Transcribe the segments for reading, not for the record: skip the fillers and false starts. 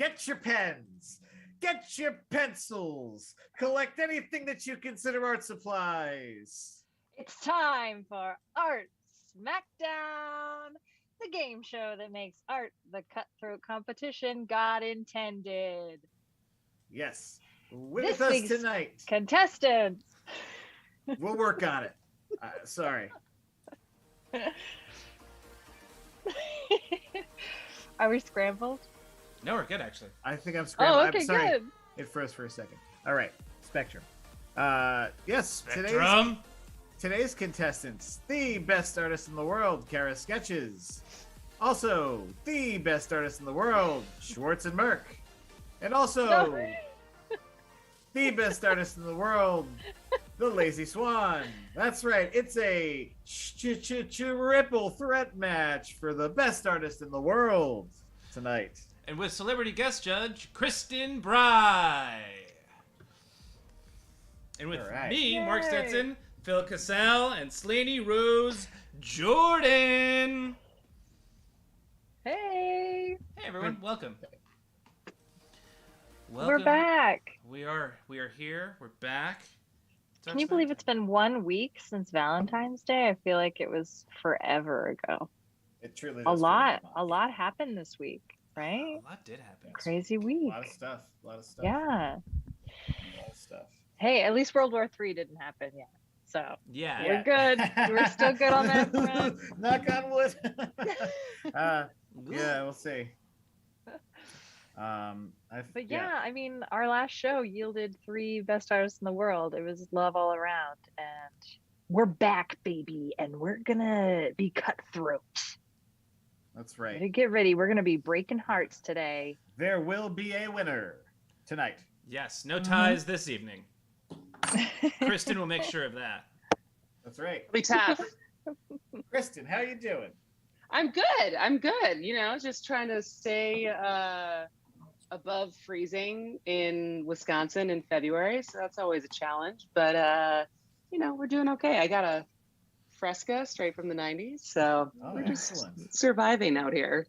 Get your pens. Get your pencils. Collect anything that you consider art supplies. It's time for Art Smackdown, the game show that makes art the cutthroat competition God intended. Yes. With This us week's tonight. contestants. We'll work on it. Sorry. Are we scrambled? No, we're good, actually. I think I'm scrambling. Oh, okay, I'm sorry. good. It froze for a second. All right. Spectrum. Yes. Spectrum. Today's contestants, the best artist in the world, Kara Sketches. Also, the best artist in the world, Schwartz and Merck. And also, the best artist in the world, the Lazy Swan. That's right. It's a triple threat match for the best artist in the world tonight. And with celebrity guest judge, Kristin Brey. And with me, Mark Stetson, Phil Cassell, and Slaney Rose Jordan. Hey. Hey, everyone. Welcome. We're back. We are here. We're back. Can you believe it's been 1 week since Valentine's Day? I feel like it was forever ago. It truly a lot happened this week, right? A lot did happen. Crazy week. A lot of stuff. Yeah. A lot of stuff. Hey, at least World War III didn't happen yet. So yeah, we're good. We're still good on that front. Knock on wood. Yeah, we'll see. But yeah, I mean, our last show yielded 3 best artists in the world. It was love all around, and we're back, baby, and we're gonna be cutthroat. That's right. Get ready. We're gonna be breaking hearts today. There will be a winner tonight. Yes, no ties this evening. Kristin will make sure of that. That's right. It'll be tough. Kristin, how you doing? I'm good. You know, just trying to stay above freezing in Wisconsin in February. So that's always a challenge. But, you know, we're doing okay. I got a Fresca straight from the 90s. So we're just surviving out here.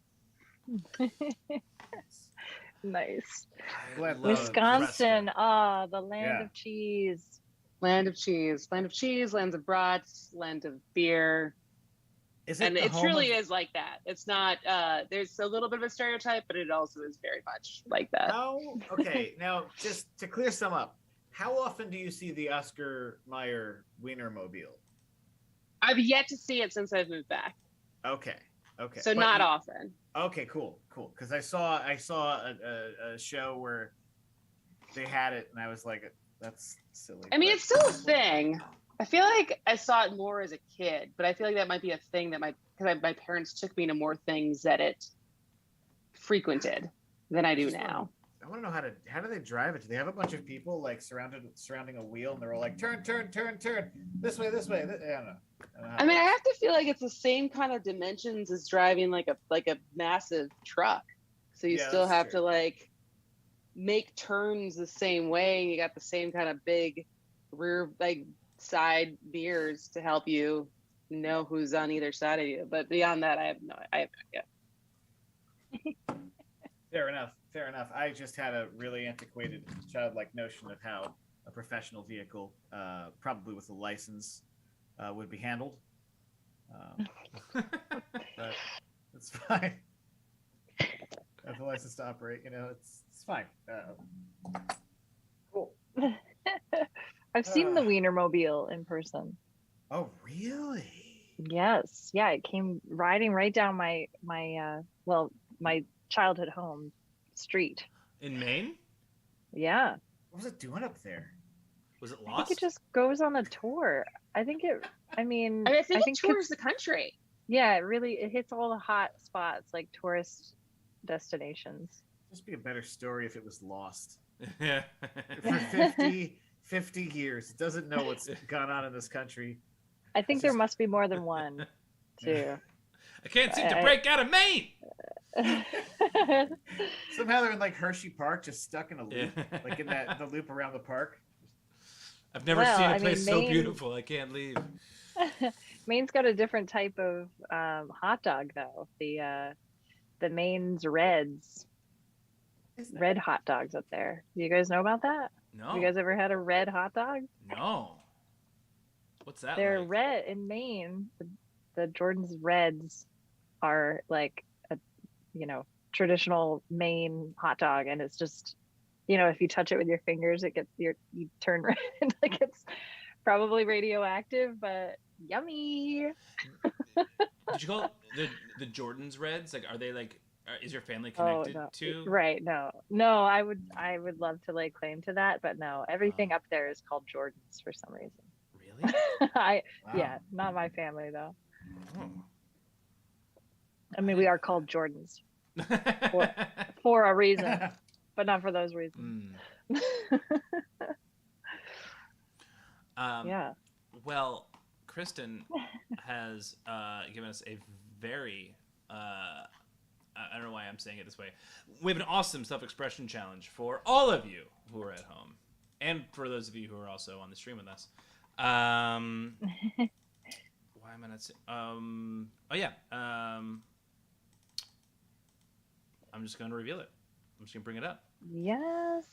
Nice. Wisconsin, the land of cheese. Land of cheese, lands of brats, land of beer. It truly is like that. It's not, there's a little bit of a stereotype, but it also is very much like that. Okay, now just to clear some up, how often do you see the Oscar Mayer Wienermobile? I've yet to see it since I've moved back. Okay. So not often. Okay, cool. Because I saw a show where they had it, and I was like, that's silly. I mean, it's still a thing. I feel like I saw it more as a kid, but I feel like that might be a thing that my parents took me to more things that it frequented than I do now. I want to know how do they drive it? Do they have a bunch of people like surrounding a wheel, and they're all like turn this way? I don't know. I mean, I have to feel like it's the same kind of dimensions as driving like a massive truck. So you still have to like make turns the same way. You got the same kind of big rear side mirrors to help you know who's on either side of you. But beyond that, I have no idea. Fair enough. I just had a really antiquated childlike notion of how a professional vehicle, probably with a license, would be handled. But it's fine. I have a license to operate, it's fine. Cool. I've seen the Wienermobile in person. Oh, really? Yes. Yeah, it came riding right down my childhood home street. In Maine? Yeah. What was it doing up there? Was it I lost? think it just goes on a tour. I think it tours the country. Yeah, it hits all the hot spots, like tourist destinations. Just be a better story if it was lost. Yeah. For 50 years. It doesn't know what's gone on in this country. I think there must be more than one, too. I can't seem to break out of Maine. Somehow they're in like Hershey Park, just stuck in a loop, like in the loop around the park. I've never seen a place so beautiful. I can't leave. Maine's got a different type of hot dog, though. The Maine's Reds. red hot dogs up there. Do you guys know about that? No. Have you guys ever had a red hot dog? No. What's that They're like? red in Maine. The Jordan's Reds are like a, traditional Maine hot dog, and it's just, if you touch it with your fingers, you turn red. Like it's probably radioactive, but yummy. Did you call it the Jordan's Reds? Like, are they like? Is your family connected to? Right? No. I would love to lay claim to that, but no. Everything up there is called Jordan's for some reason. Really? Yeah, not my family though. Oh. I mean, we are called Jordans for a reason, but not for those reasons. Yeah. Well, Kristin has given us a very I don't know why I'm saying it this way. We have an awesome self-expression challenge for all of you who are at home, and for those of you who are also on the stream with us. Why am I not saying? Oh yeah. I'm just going to reveal it. I'm just going to bring it up. Yes.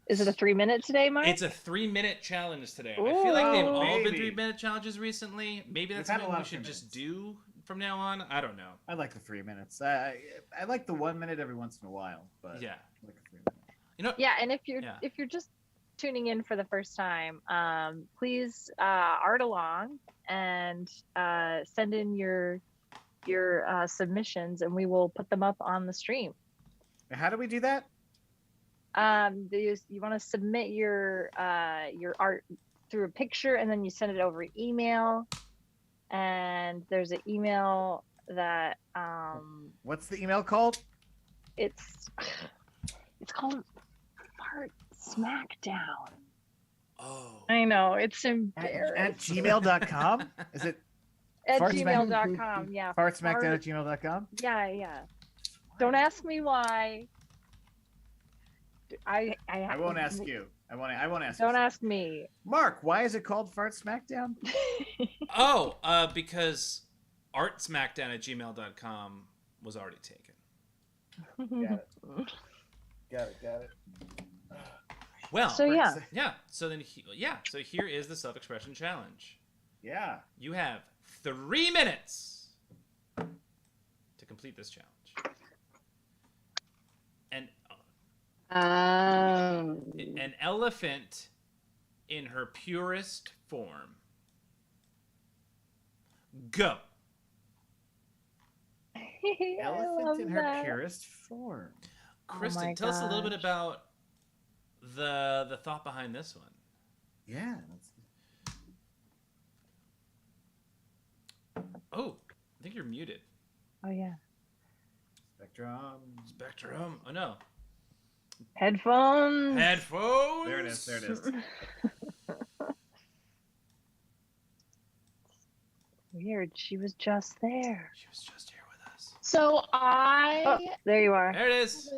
Is it a 3-minute today, Mark? It's a 3-minute challenge today. Ooh, I feel like they've all been maybe. 3-minute challenges recently. Maybe that's We've had a something lot we of should 3 just minutes. do from now on. I don't know. I like the 3 minutes. I like the 1 minute every once in a while, but Yeah. I like the 3 minutes. You know. Yeah, and if you're just tuning in for the first time, please art along and send in your submissions, and we will put them up on the stream. How do we do that? You want to submit your art through a picture, and then you send it over email. And there's an email that What's the email called? it's called Fart Smackdown. Oh. I know, it's At embarrassing. gmail.com? Is it At Fart gmail.com, yeah. fartsmackdown at gmail.com? Yeah. Don't ask me why. I won't ask you. I won't ask Don't you. ask me. Mark, why is it called Fart Smackdown? Oh, because artsmackdown@gmail.com was already taken. Got it. Well, So yeah. yeah. So then, so here is the self-expression challenge. Yeah. You have 3 minutes to complete this challenge. And an elephant in her purest form. Go. Elephant in her purest form. Kristin, my tell us a little bit gosh. about the thought behind this one. Yeah. Oh, I think you're muted. Oh yeah. Spectrum. Oh no. Headphones. Headphones. There it is. Weird. She was just there. She was just here with us. So Oh, there you are. There it is.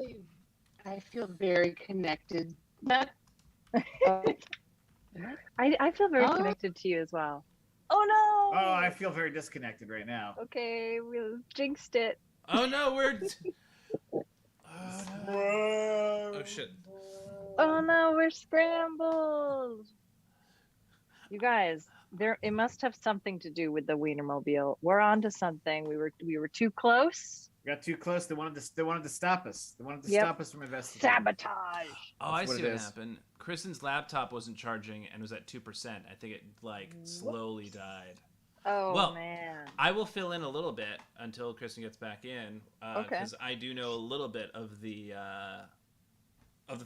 I feel very connected. I feel very Oh. connected to you as well. Oh no. Oh, I feel very disconnected right now. Okay, we jinxed it. Oh no, we're. Oh no. Oh shit. Oh no, we're scrambled. You guys, it must have something to do with the Wienermobile. We're on to something. We were too close. We got too close. They wanted to stop us. They wanted to Yep. stop us from investigating. Sabotage. Oh, I That's what see it what is. happened. Kristen's laptop wasn't charging and was at 2%. I think it slowly died. Oh Well, man. I will fill in a little bit until Kristin gets back in, Okay. because I do know a little bit of the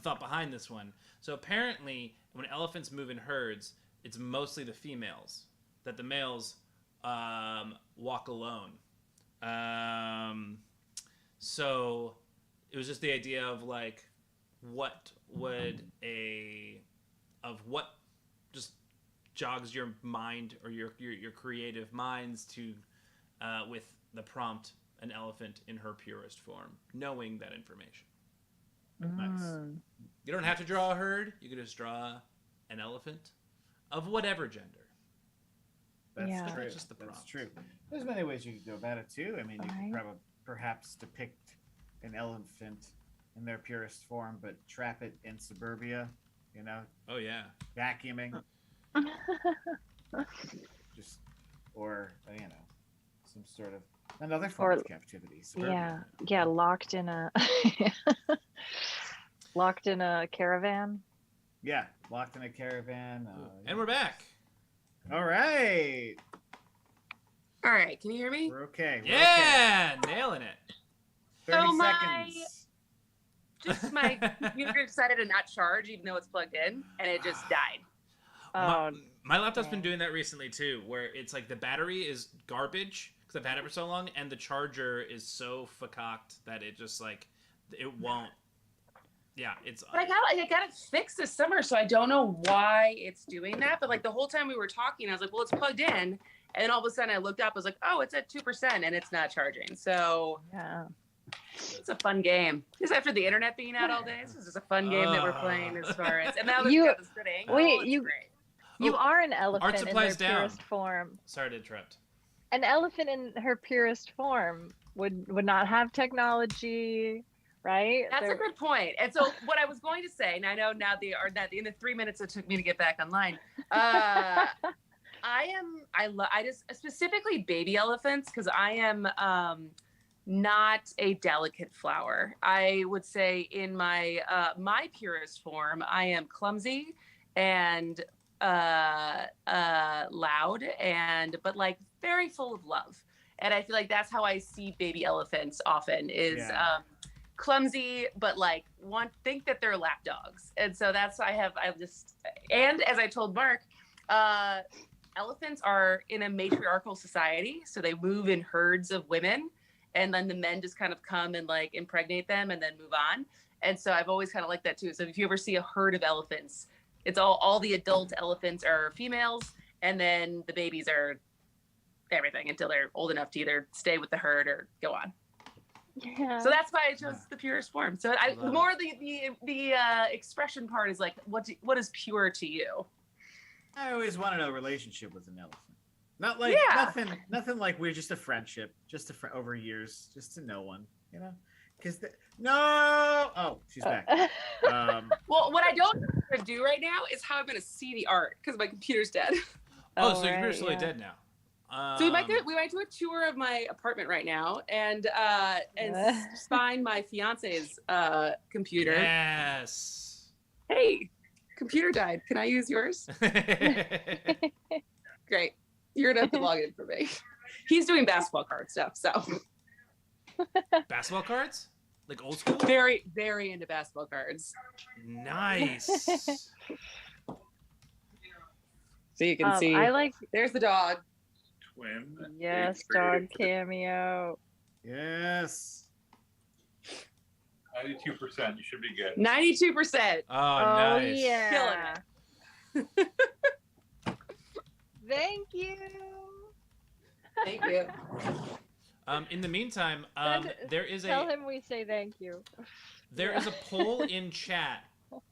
thought behind this one. So apparently, when elephants move in herds, it's mostly the females. That the males walk alone. So it was just the idea of like, what just jogs your mind or your creative minds to with the prompt, an elephant in her purest form, knowing that information. Nice. You don't have to draw a herd. You can just draw an elephant of whatever gender. That's Yeah. true. Just the That's prompt. true. There's many ways you could go about it too. I mean, you Right. could perhaps depict an elephant in their purest form, but trap it in suburbia, you know, Oh yeah. vacuuming, just, or, you know, some sort of another form Or- of captivity. Suburbia. Yeah, locked in a locked in a caravan. Yeah, locked in a caravan. And we're back. All right. All right, can you hear me? We're okay. We're Yeah, nailing it. okay. 30 So seconds. Just my computer decided to not charge even though it's plugged in, and it just died. Oh, My laptop's been doing that recently too, where it's like the battery is garbage because I've had it for so long, and the charger is so fucked that it just like it won't. Yeah, it's. But I got it fixed this summer, so I don't know why it's doing that. But like the whole time we were talking, I was like, well, it's plugged in. And then all of a sudden I looked up, I was like, oh, it's at 2% and it's not charging. So yeah. it's a fun game. Just after the internet being out all day, this is just a fun game that we're playing as far as. And now that we got this good angle, Wait, it's great. You Oh, are an elephant art in their supplies down. purest form. Sorry to interrupt. An elephant in her purest form would not have technology, right? That's a good point. And so what I was going to say, and I know now in the 3 minutes it took me to get back online, I just specifically baby elephants because I am not a delicate flower. I would say in my my purest form, I am clumsy and loud but like very full of love. And I feel like that's how I see baby elephants often is clumsy, but like think that they're lap dogs. And so that's and as I told Mark, elephants are in a matriarchal society, so they move in herds of women, and then the men just kind of come and like impregnate them and then move on. And so I've always kind of liked that too. So if you ever see a herd of elephants, it's all the adult elephants are females, and then the babies are everything until they're old enough to either stay with the herd or go on. Yeah. So that's why I chose the purest form. So the expression part is like, what is pure to you? I always wanted a relationship with an elephant. Not like nothing like we're just a friendship, just over years, just to know one, you know? Because she's back. Well, what I don't know how to do right now is how I'm going to see the art because my computer's dead. Oh, so your computer's totally dead now. So we might do a tour of my apartment right now and find my fiance's computer. Yes. Hey, computer died. Can I use yours? Great. You're gonna have to log in for me. He's doing basketball card stuff, so. Basketball cards? Like old school? Very, very into basketball cards. Nice. So you can see. There's the dog. Twin. Yes, dog cameo. Yes. 92%. You should be good. 92%. Oh, nice. Yeah. Killing it. Thank you. Thank you. In the meantime, there is Tell him we say thank you. There is a poll in chat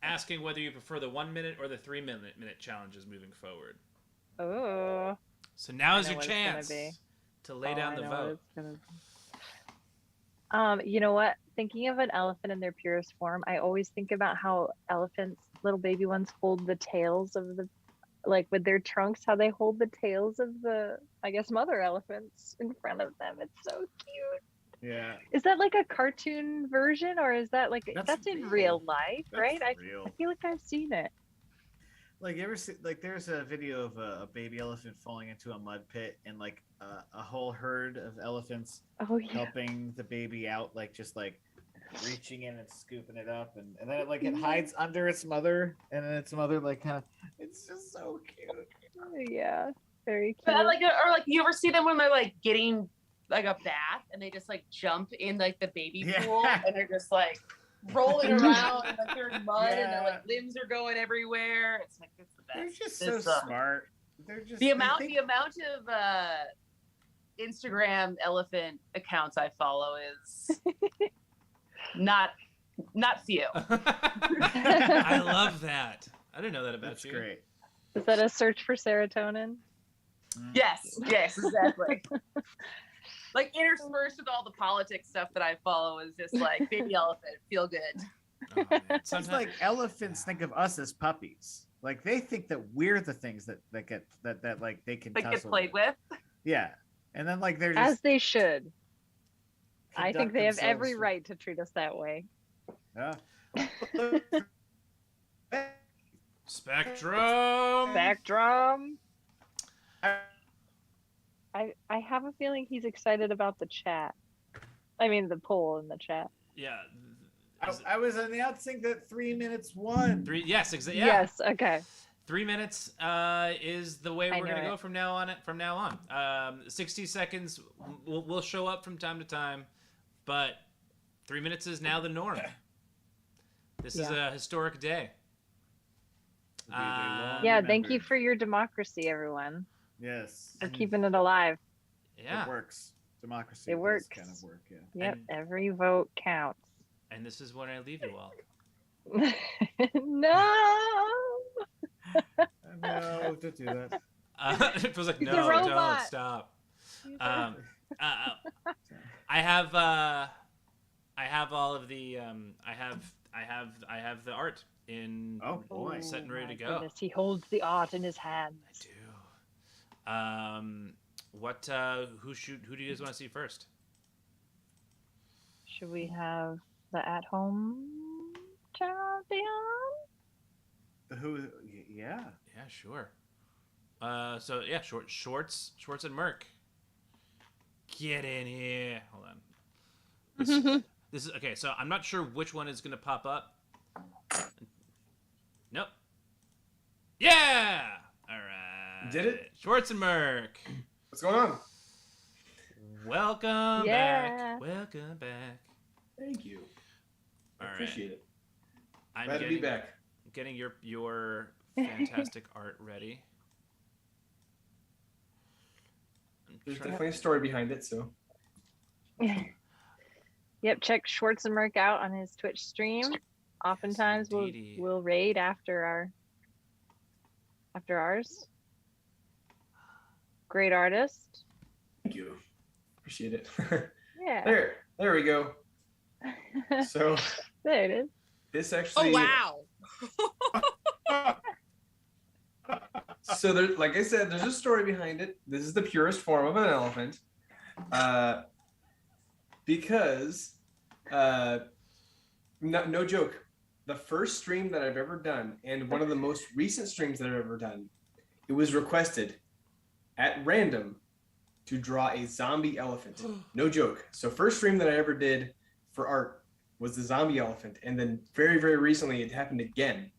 asking whether you prefer the 1 minute or the 3 minute challenges moving forward. Oh. So now is your chance to lay down the vote. You know what? Thinking of an elephant in their purest form, I always think about how elephants, little baby ones, hold the tails of like with their trunks, how they hold the tails of the, I guess, mother elephants in front of them. It's so cute. Yeah. Is that like a cartoon version, or is that like that's in real life, right? Real. I feel like I've seen it. Like, you ever see, like, there's a video of a baby elephant falling into a mud pit, and like a whole herd of elephants helping the baby out, like just like reaching in and scooping it up, and then it, like it hides under its mother, and then its mother like kind of, it's just so cute. Yeah, very cute. But like you ever see them when they're like getting like a bath and they just like jump in like the baby pool and they're just like rolling around and like they're in mud and their like limbs are going everywhere. It's like it's the best. They're just so smart. They're just the amount of Instagram elephant accounts I follow is not few. I love that. I didn't know that about you. That's great. Is that a search for serotonin? Yes, exactly. Like interspersed with all the politics stuff that I follow is just like baby elephant, feel good. Oh, man. It's like elephants think of us as puppies. Like they think that we're the things that get like they can That get tussle played with. Yeah, and then like they're just As they should. I think conduct they have every themselves- right to treat us that way. Yeah. Spectrum. Spectrum. I have a feeling he's excited about the chat. I mean, the poll in the chat. Yeah. I was announcing that 3 minutes won. Three. Yes. Exactly. Yeah. Yes. Okay. 3 minutes is the way I we're knew gonna go it. from now on. 60 seconds will show up from time to time, but 3 minutes is now the norm. This is a historic day. Yeah. Thank you for your democracy, everyone. Yes. For keeping it alive. Yeah. It works. Democracy. It does works. kind of work. Yeah. Yep. And- Every vote counts. And this is where I leave you all. No. No, don't do that. It was like, He's a no, don't robot. stop. I have all of the I have the art in Oh boy. set and ready my to go. goodness, he holds the art in his hands. I do. Who do you guys want to see first? Should we have the at-home champion? Who? Yeah. Yeah, sure. So yeah, Schwartz and Merc. Get in here. Hold on. This is okay. So I'm not sure which one is gonna pop up. Nope. Yeah. All right. Did it? Schwartz and Merc. What's going on? Welcome Yeah. back. Welcome back. Thank you. I All right. appreciate it. I'm Glad to be back. getting your fantastic art ready. I'm There's trying- definitely a story behind it, so Yep, check Schwartz and Merc out on his Twitch stream. Oftentimes indeedy. we'll raid after ours. Great artist. thank you. Appreciate it. Yeah. there we go. So There it is. this Oh actually wow. So there, like I said, there's a story behind it. This is the purest form of an elephant. Because no joke, the first stream that I've ever done, and one of the most recent streams that I've ever done, it was requested at random to draw a zombie elephant. No joke. So first stream that I ever did for art was the zombie elephant, and then very, very recently it happened again.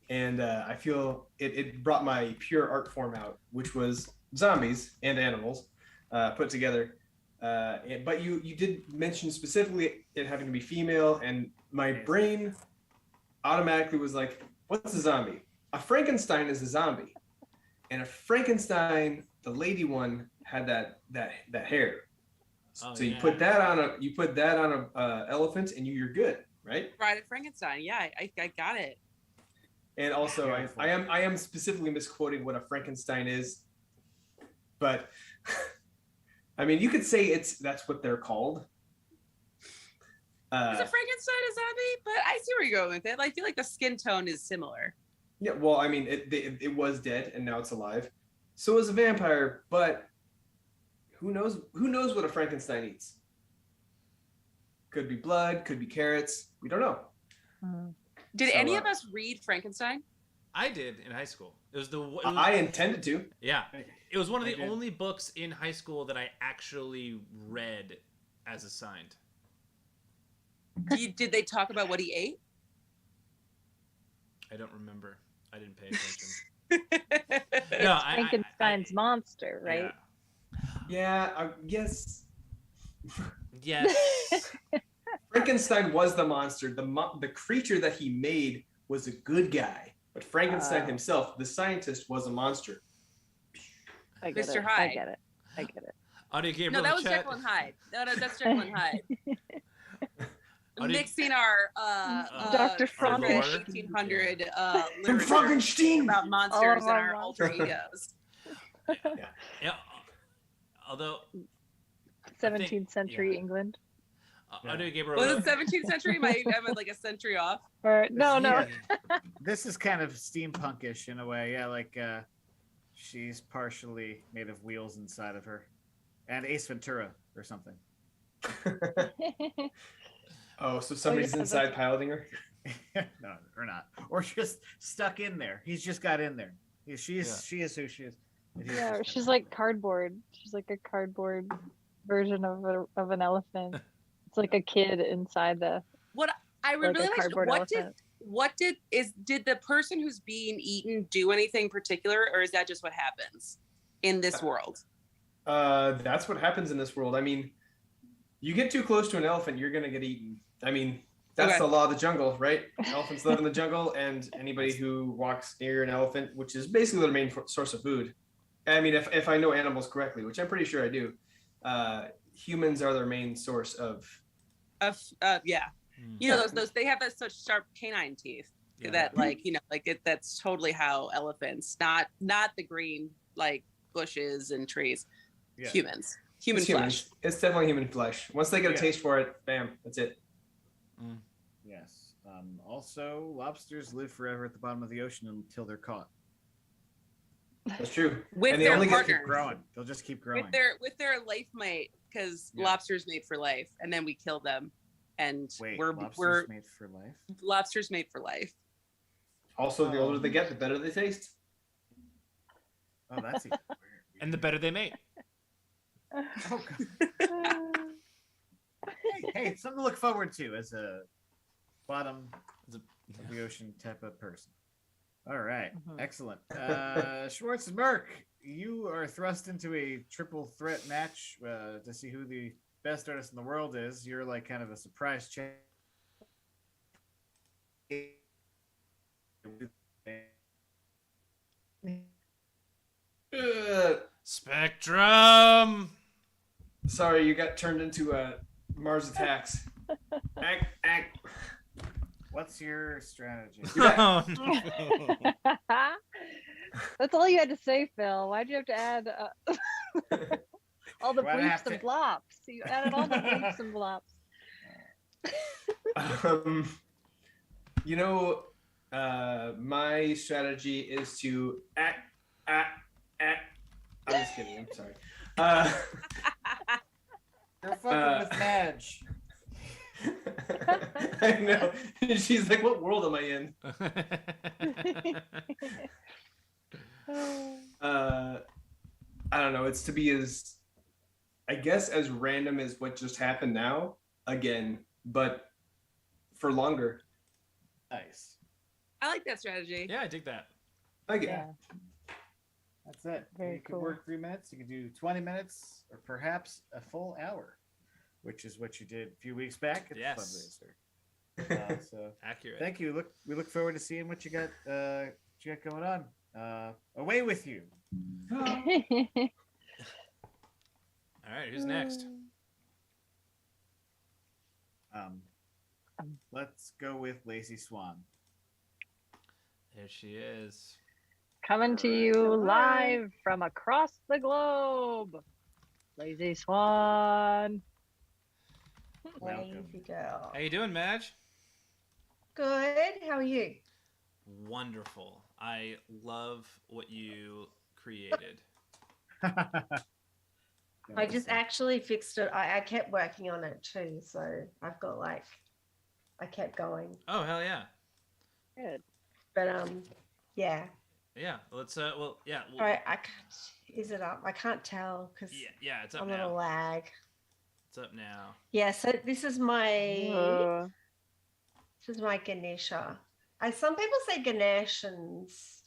And I feel it brought my pure art form out, which was zombies and animals put together. But you did mention specifically it having to be female, and my brain automatically was like, what's a zombie? A Frankenstein is a zombie. And a Frankenstein, the lady one, had that hair. Oh, So you yeah. put that on a elephant, and you're good, right? Bride of Frankenstein. Yeah, I got it. And also, Beautiful. I am specifically misquoting what a Frankenstein is, but I mean, you could say that's what they're called. Is a Frankenstein a zombie? But I see where you're going with it. I feel like the skin tone is similar. Yeah, well, I mean, it was dead and now it's alive. So is a vampire, but who knows what a Frankenstein eats? Could be blood, could be carrots. We don't know. Did So, any of us read Frankenstein? I did in high school. It was I intended to. yeah. It was one of I the did. only books in high school that I actually read as assigned. Did they talk about what he ate? I don't remember. I didn't pay attention. No, Frankenstein's monster, right? Yeah, yes. Yes. Frankenstein was the monster. The creature that he made was a good guy, but Frankenstein himself, the scientist, was a monster. I get Mr. it. I Hyde. get it. I get it. Audio Gabriel No, that in was the chat. Jekyll and Hyde. No, that's Jekyll and Hyde. Oh, did- Mixing our Dr. Frankenstein. 1800 From literature Frankenstein. about monsters Oh, and our my alter egos. Yeah. Although 17th century England. I'll do Gabriel. Was it 17th century? I'm like a century off. Or no. Yeah. This is kind of steampunkish in a way. Yeah, like she's partially made of wheels inside of her, and Ace Ventura or something. Oh, so somebody's inside piloting her? No, or not, or just stuck in there. He's just got in there. She is who she is. Yeah, she's like cardboard. She's like a cardboard version of an elephant. It's like a kid inside the. What I would really like to did the person who's being eaten do anything particular, or is that just what happens in this world? That's what happens in this world. I mean, you get too close to an elephant, you're gonna get eaten. I mean, that's the law of the jungle, right? Elephants live in the jungle, and anybody who walks near an elephant, which is basically their main source of food. I mean, if I know animals correctly, which I'm pretty sure I do, humans are their main source of. Yeah, you know those they have that such sharp canine teeth that that's totally how elephants, not the green like bushes and trees, human flesh. It's definitely human flesh. Once they get a taste for it, bam, that's it. Yes. Also, lobsters live forever at the bottom of the ocean until they're caught. That's true. With and their only partner. Keep growing. They'll just keep growing. With their life mate, because lobsters mate for life, and then we kill them, and lobsters made for life. Lobsters mate for life. Also, the older they get, the better they taste. Oh, that's even weird. And the better they mate. Oh, hey, something to look forward to as a bottom of the ocean type of person. All right, excellent. Schwartz and Merck, you are thrust into a triple threat match to see who the best artist in the world is. You're like kind of a surprise check. Spectrum. Sorry, you got turned into Mars Attacks. Act. What's your strategy? Oh, no. That's all you had to say, Phil. Why'd you have to add all the bleeps and blops? You added all the bleeps and blops. My strategy is to act. I'm just kidding. I'm sorry. You're fucking with Madge. I know. She's like, what world am I in? I don't know. It's to be as random as what just happened now, again, but for longer. Nice. I like that strategy. Yeah, I dig that. Okay. Yeah. That's it. Very you could cool. work 3 minutes. You could do 20 minutes, or perhaps a full hour, which is what you did a few weeks back at the fundraiser. So accurate. Thank you. We look forward to seeing what you got going on. Away with you. All right, who's next? Let's go with Lazy Swan. There she is. Coming to you live from across the globe. Lazy Swan. Lazy girl. How you doing, Madge? Good. How are you? Wonderful. I love what you created. I just actually fixed it. I kept working on it too, so I've got I kept going. Oh, hell yeah. Good. But yeah. Yeah. Let's Well, yeah. All right. I can't. Is it up? I can't tell because yeah, it's up I'm now. on a lag. It's up now. Yeah. So this is my Ganesha. Some people say Ganeshans,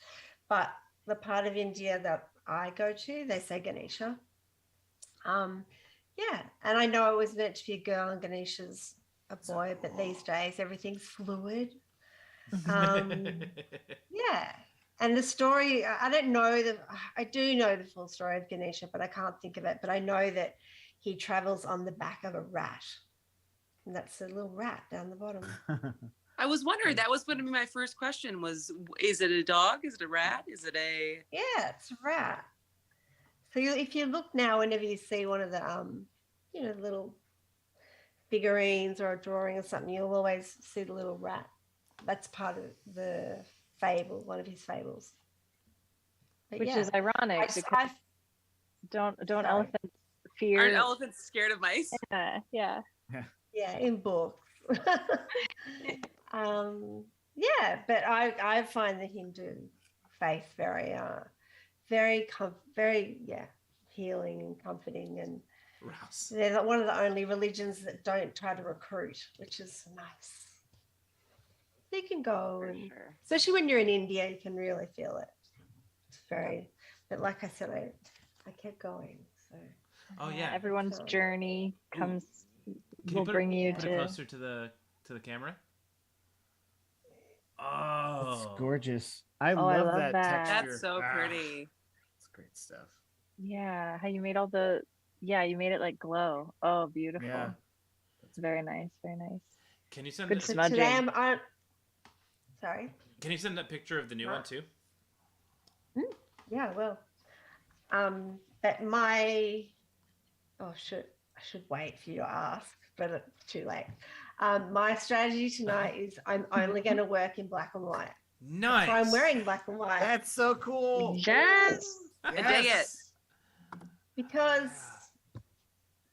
but the part of India that I go to, they say Ganesha. Yeah, and I know it was meant to be a girl and Ganesha's a boy, but these days everything's fluid. Yeah, and the story, I do know the full story of Ganesha, but I can't think of it. But I know that he travels on the back of a rat, and that's a little rat down the bottom. I was wondering, that was going to be my first question was, is it a dog? Is it a rat? Is it a... Yeah, it's a rat. So if you look now, whenever you see one of the, little figurines or a drawing or something, you'll always see the little rat. That's part of the fable, one of his fables. But Which yeah, is ironic because don't Sorry. elephants fear? Aren't elephants scared of mice? Yeah. yeah, in books. Yeah, but I find the Hindu faith very healing and comforting, and Rouse. they're one of the only religions that don't try to recruit, which is nice. You can go, For and sure. especially when you're in India, you can really feel it. It's very, but like I said, I kept going. So Oh yeah. Everyone's journey Can will put bring you put to. it closer to the camera? Oh, It's gorgeous. I I love love that that. texture. That's so pretty. It's great stuff. Yeah, how you made all the. Yeah, you made it like glow. Oh, beautiful. Yeah. It's very nice. Very nice. Can you send Good that, so smudging. today I'm sorry. Can you send that picture of the new one too? Yeah, well, at my I should wait for you to ask, but it's too late. My strategy tonight is I'm only going to work in black and white. Nice. So I'm wearing black and white That's so cool. Yes. I dig it. because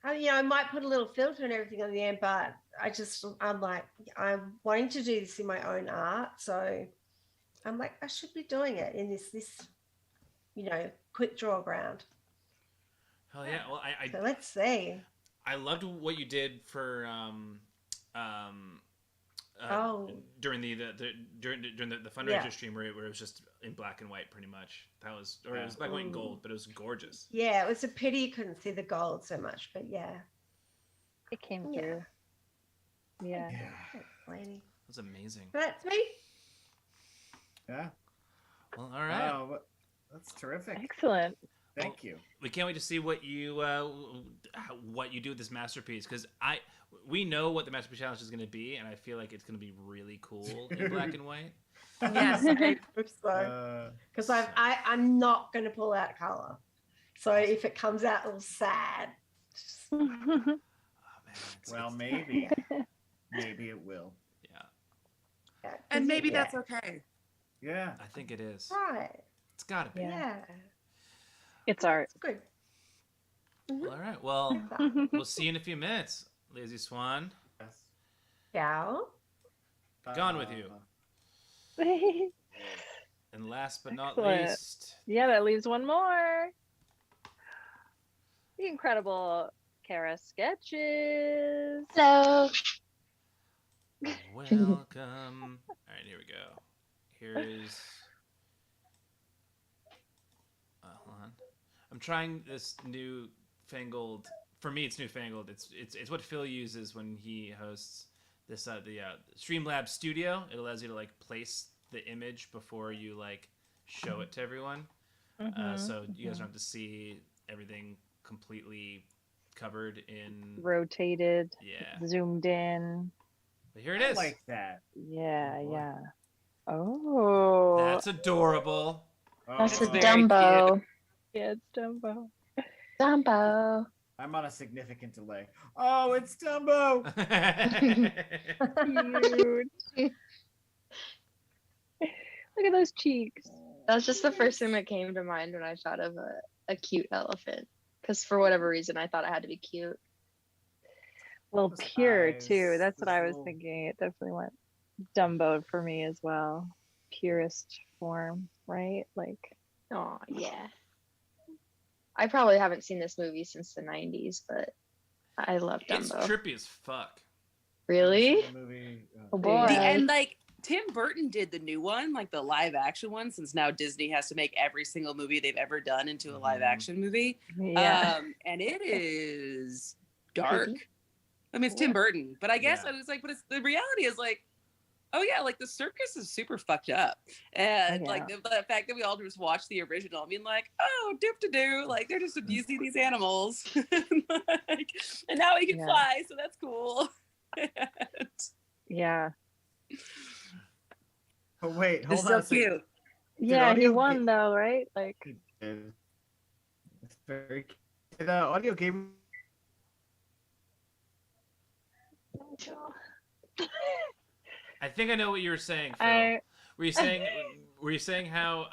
I might put a little filter and everything on the end, but I'm wanting to do this in my own art, so I'm like I should be doing it in this quick draw ground. Hell yeah. Well, So let's see. I loved what you did for during the fundraiser Yeah. stream where it was just in black and white pretty much. That was, or it was black and white and gold, but it was gorgeous. Yeah, it was a pity you couldn't see the gold so much, but yeah. It came Yeah. through. Yeah. Thanks, lady. That was amazing. So that's me. Yeah. Well, all right. Wow, that's terrific. Excellent. Thank you. We can't wait to see what you do with this masterpiece, because we know what the masterpiece challenge is going to be, and I feel like it's going to be really cool in black and white. Yes. I hope so. Because I'm not going to pull out color. So if it comes out all sad, Oh man. Well, maybe. Maybe it will. Yeah, yeah, And maybe yeah. that's okay. Yeah. I think it is. right. It's got to be. Yeah. It's art. It's good. Well, all right. Well, we'll see you in a few minutes, Lazy Swan. Yes. Ciao. Gone with you. And last but not Excellent. least, Yeah, that leaves one more. The incredible Kara Sketches. Hello. welcome. All right, here we go. Here's. Hold on. I'm trying this newfangled. For me, it's newfangled. It's what Phil uses when he hosts this the Streamlabs Studio. It allows you to like place the image before you like show it to everyone. So you guys don't have to see everything completely covered in. Rotated. Yeah. Zoomed in. But here it I is. like that. Yeah, Boy. yeah. Oh. That's adorable. That's a Oh, very Dumbo. Yeah, it's Dumbo. Dumbo. I'm on a significant delay. Oh, it's Dumbo. Cute. Look at those cheeks. That was just the first thing that came to mind when I thought of a cute elephant. Because for whatever reason, I thought it had to be cute. Well, Those pure eyes, too. That's what those I was little- thinking. It definitely went Dumbo for me as well. Purest form, right? Like, Oh, yeah. I probably haven't seen this movie since the 90s, but I love It's Dumbo. trippy as fuck. Really? The movie. oh boy. And like Tim Burton did the new one, like the live action one, since now Disney has to make every single movie they've ever done into a live action movie. Yeah. And it is dark. Creepy. I mean, it's Tim Burton, but I guess Yeah. I was like, but it's the reality is like, oh yeah, like the circus is super fucked up, and Oh, like the fact that we all just watched the original, I mean, like, oh, doop to do, like they're just abusing these animals, like, and now he can Yeah. fly, so that's cool. Yeah. Oh wait, It's hold so on a second. cute. Yeah, he audio won get- though, right? Like, It's very. Did audio game? I think I know what you were saying, Phil. I Were you saying how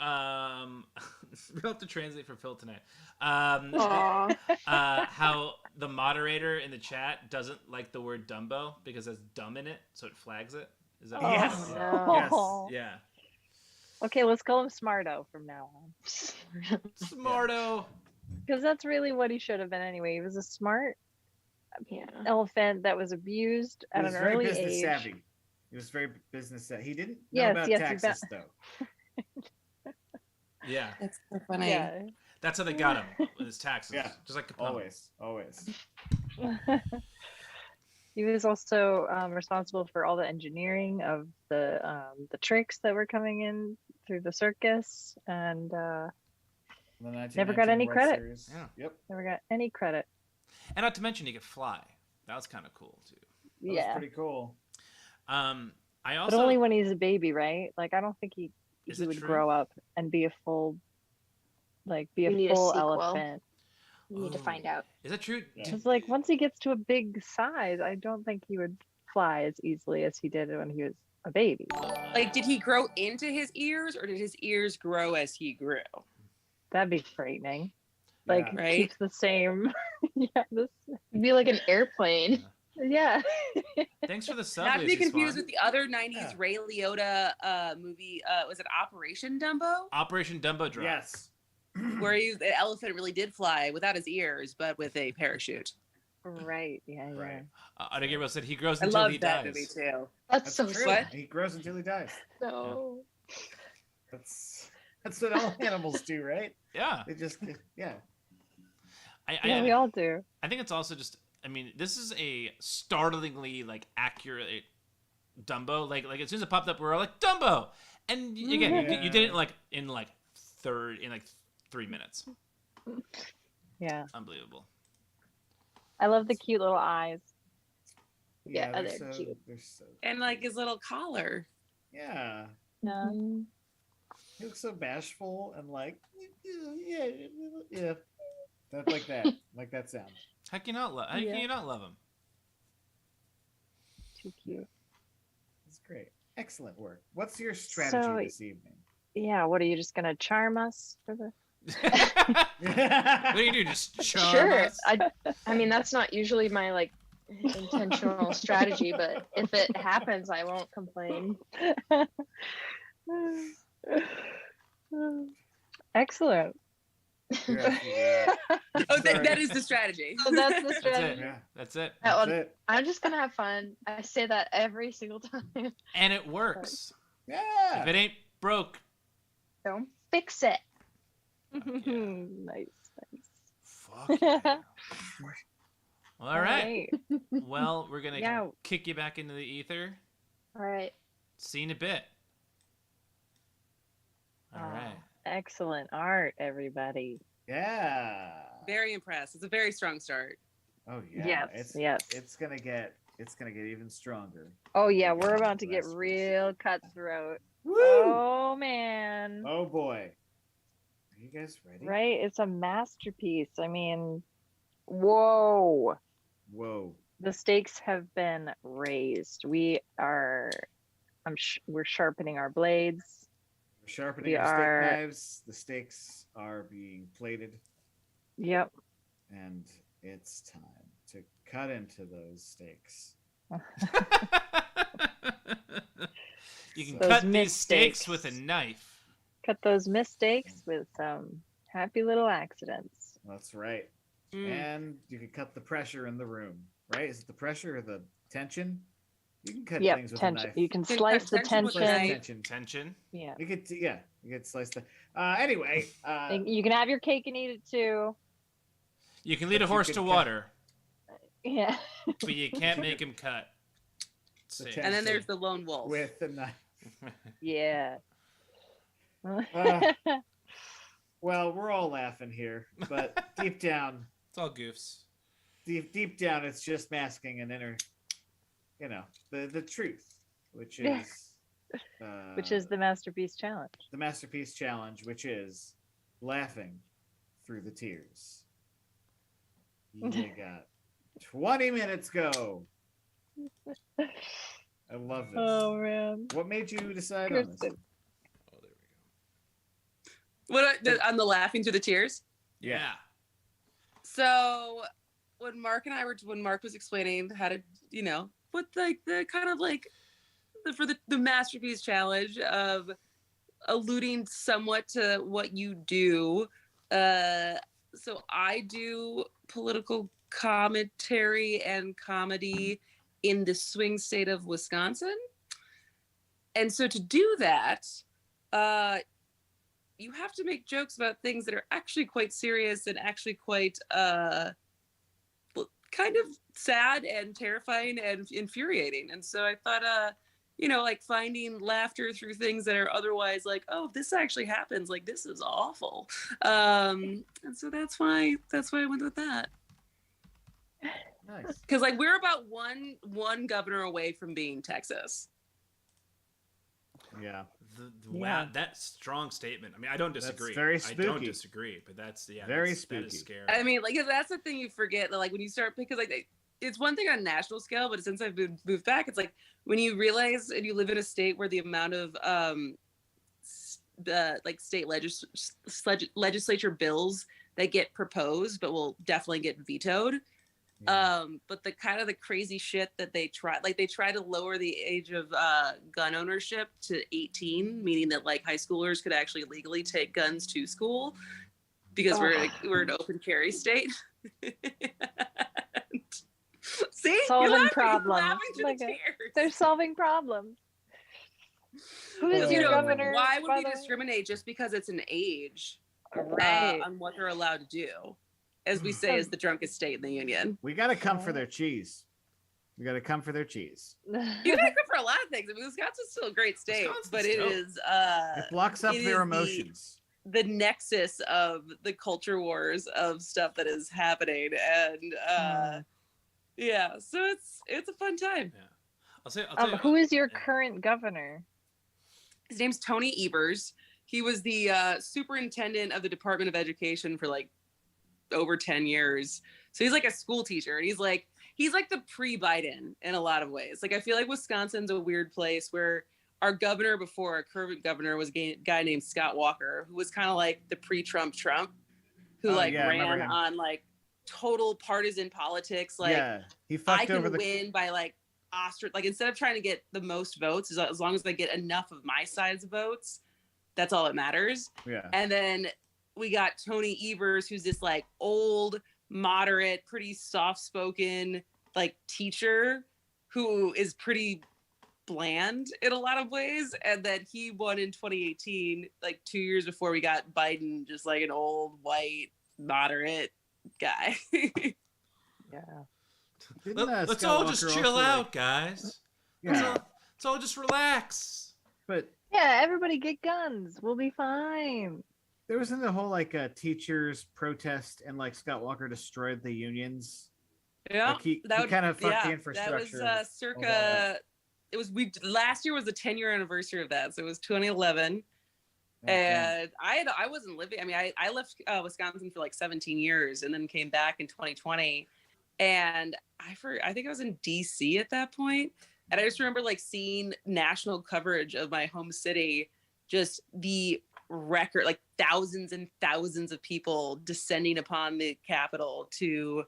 we'll have to translate for Phil tonight. Aw. How the moderator in the chat doesn't like the word Dumbo because it's dumb in it, so it flags it. Is that Yes. no. Yeah. Okay, let's call him Smarto from now on. Smarto. Because that's really what he should have been anyway. He was a smart Yeah. elephant that was abused He at was an very early business age. savvy. He was very business savvy. He didn't know Yes, about yes, he taxes, though. Yeah. That's so funny. Yeah. That's how they got him with his taxes. Yeah. Just like Capone. Always. He was also responsible for all the engineering of the tricks that were coming in through the circus, and The Never got 1919 any World credit. Series. Yeah. Yep. never got any credit. And not to mention he could fly. That was kind of cool too. That Yeah, was pretty cool. I but also only when he's a baby, right? Like, I don't think he Is it would true? grow up and be a full, We need a a full sequel. elephant. We need to Ooh. find out. Is that true? Yeah. Did- It's like once he gets to a big size, I don't think he would fly as easily as he did when he was a baby. Like, did he grow into his ears, or did his ears grow as he grew? That'd be frightening. Like, Yeah. Right? keeps the same. Yeah, It'd be like an airplane. yeah. Thanks for the sub. Not to be Lazy confused Swan. with the other 90s Yeah. Ray Liotta movie. Was it Operation Dumbo? Operation Dumbo Drop. Yes. Where the elephant really did fly without his ears, but with a parachute. Right. Yeah. Yeah. Right. Ada Gabriel said he grows I until love he that dies. movie too. That's so true. sad. He grows until he dies. No. That's what all animals do, right? Yeah. They just yeah. Yeah, we all do. I think it's also just. I mean, this is a startlingly like accurate Dumbo. Like as soon as it popped up, we were all like Dumbo, and again, you did it in 3 minutes. Yeah. Unbelievable. I love the cute little eyes. Yeah, they're they're so, cute. They're so And like his little collar. yeah. No. He looks so bashful and like yeah. That like that sound. How can you not love? How Yeah. can you not love him? Too cute. It's great. Excellent work. What's your strategy So- this evening? Yeah. What are you just gonna charm us for the? What do you do? Just charm Sure. us? I mean, that's not usually my like intentional strategy, but if it happens, I won't complain. Excellent. Yeah. Oh, that is the strategy. So that's the That's strategy. it. Yeah. That's it. That That's one- it. I'm just gonna have fun. I say that every single time. And it works. Yeah. If it ain't broke, Don't fix it. Nice. fuck yeah. All right. Alright. Well, we're gonna Yeah. kick you back into the ether. All right. See you in a bit. All Wow. right. Excellent art, everybody. Yeah. Very impressed. It's a very strong start. Oh yeah. Yes, yes. It's gonna get even stronger. Oh yeah, we're about to get Last real cutthroat. Woo! Oh man. Oh boy. Are you guys ready? Right? It's a masterpiece. I mean, whoa. Whoa. The stakes have been raised. We're sharpening our blades. We're sharpening We our steak are- knives. The steaks are being plated, Yep. and it's time to cut into those steaks. You can Those cut these mistakes. steaks with a knife. Cut those mistakes with some happy little accidents. That's right. Mm. And you can cut the pressure in the room, right? Is it the pressure or the tension? You can cut Yep, things with a tension. knife. You can Can slice cut the tension with a tension. knife. Tension. Tension. Yeah. You could slice the. Anyway, You can have your cake and eat it too. You can lead But a you horse can to cut- water, Yeah. but you can't make him cut. The Say it. And then there's the lone wolf. with the knife. Yeah. Well, we're all laughing here, but deep down, It's all goofs. deep down, it's just masking an inner, the truth, which is, Which is the masterpiece challenge. the masterpiece challenge, which is laughing through the tears. You got 20 minutes go. I love this. Oh man. What made you decide on this? Kristin. Oh, there we go. On the laughing through the tears? Yeah. So when Mark was explaining how to, what like the kind of like for the masterpiece challenge of alluding somewhat to what you do. So I do political commentary and comedy in the swing state of Wisconsin. And so to do that, you have to make jokes about things that are actually quite serious and actually quite kind of sad and terrifying and infuriating. And so I thought, like finding laughter through things that are otherwise like, oh, this actually happens. Like, this is awful. And so that's why I went with that. Nice. Because like we're about one governor away from being Texas. Yeah. Wow, that's strong statement. I mean, I don't disagree. That's very spooky. I don't disagree, but that's very spooky. That is scary. I mean, like that's the thing you forget. That, like when you start, because like it's one thing on national scale, but since I've moved back, it's like when you realize and you live in a state where the amount of like state legislature bills that get proposed but will definitely get vetoed. Yeah. But the kind of the crazy shit that they try to lower the age of gun ownership to 18, meaning that like high schoolers could actually legally take guns to school because we're an open carry state. See, Solving problems. Like they're solving problems. Who is your governor? Why would we discriminate just because it's an age on what they're allowed to do? As we say, is the drunkest state in the union. We got to come for their cheese. You got to come for their cheese. You got to come for a lot of things. I mean, Wisconsin's still a great state, but it is. It blocks up their emotions. The nexus of the culture wars of stuff that is happening, and yeah, so it's a fun time. Yeah. I'll tell you who is your current governor? His name's Tony Evers. He was the superintendent of the Department of Education for like over 10 years. So he's like a school teacher, and he's like the pre-Biden in a lot of ways. Like I feel like Wisconsin's a weird place where our governor before our current governor was a guy named Scott Walker, who was kind of like the pre-Trump who ran on like total partisan politics. Like he fucked I can over win by like ostrich. Like instead of trying to get the most votes, as long as I get enough of my side's votes, that's all that matters. Yeah. And then we got Tony Evers, who's this like old, moderate, pretty soft-spoken like teacher who is pretty bland in a lot of ways. And then he won in 2018, like 2 years before we got Biden, just like an old, white, moderate guy. Yeah. Let's all just chill out, guys. Yeah. Let's all just relax. But yeah, everybody get guns. We'll be fine. There wasn't the whole like teachers protest and like Scott Walker destroyed the unions. Yeah, like he kind of fucked the infrastructure. That was circa. It was last year was the 10-year anniversary of that, so it was 2011. And I wasn't living. I mean, I left Wisconsin for like 17 years and then came back in 2020. And I think I was in DC at that point. And I just remember like seeing national coverage of my home city, just the record, like thousands and thousands of people descending upon the Capitol to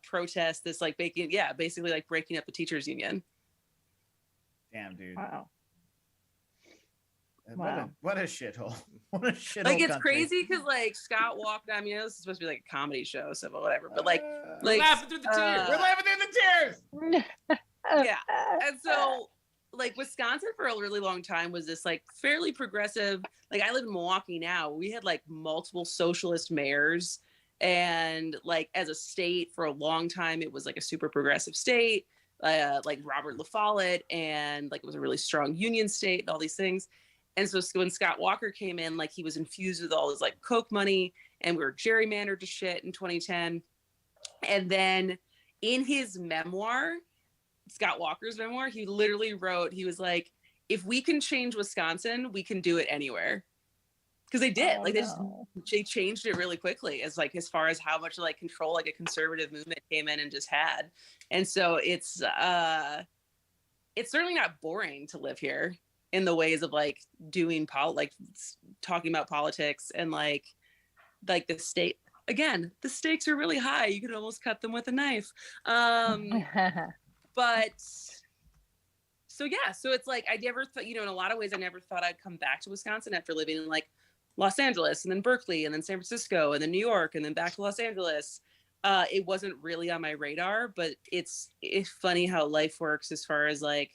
protest this, like basically like breaking up the teachers union. Damn, dude. Wow. What a shithole. What a shithole. Like it's country. crazy because like Scott walked. I mean, this is supposed to be like a comedy show, so whatever. But like we're laughing through the tears. We're laughing through the tears. Yeah, and so like Wisconsin for a really long time was this like fairly progressive. Like I live in Milwaukee now. We had like multiple socialist mayors, and like as a state for a long time, it was like a super progressive state. Like Robert La Follette, and like it was a really strong union state and all these things. And so when Scott Walker came in, like he was infused with all his like Coke money, and we were gerrymandered to shit in 2010. And then in his memoir, Scott Walker's memoir, he literally wrote, he was like, if we can change Wisconsin, we can do it anywhere. Because they did. They changed it really quickly as far as how much like control like a conservative movement came in and just had. And so it's it's certainly not boring to live here in the ways of like doing talking about politics and like the state. Again, the stakes are really high. You could almost cut them with a knife. But so yeah, so it's like I never thought, in a lot of ways, I never thought I'd come back to Wisconsin after living in like Los Angeles and then Berkeley and then San Francisco and then New York and then back to Los Angeles. It wasn't really on my radar, but it's funny how life works as far as like,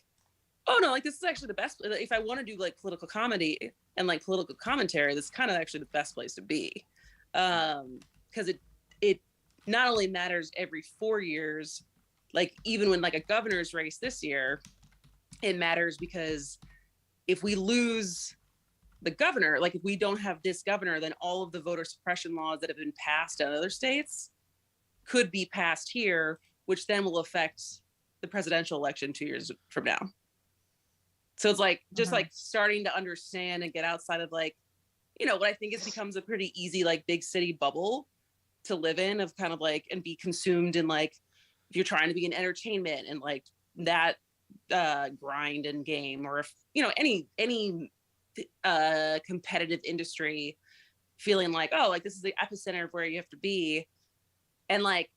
oh no, like this is actually the best. If I want to do like political comedy and like political commentary, this is kind of actually the best place to be. Because it not only matters every 4 years, like even when like a governor's race this year, it matters because if we lose the governor, like if we don't have this governor, then all of the voter suppression laws that have been passed in other states could be passed here, which then will affect the presidential election 2 years from now. So it's like just like starting to understand and get outside of like, what I think becomes a pretty easy like big city bubble to live in, of kind of like, and be consumed in like, if you're trying to be in entertainment and like that grind and game, or if any competitive industry, feeling like, oh, like this is the epicenter of where you have to be. And like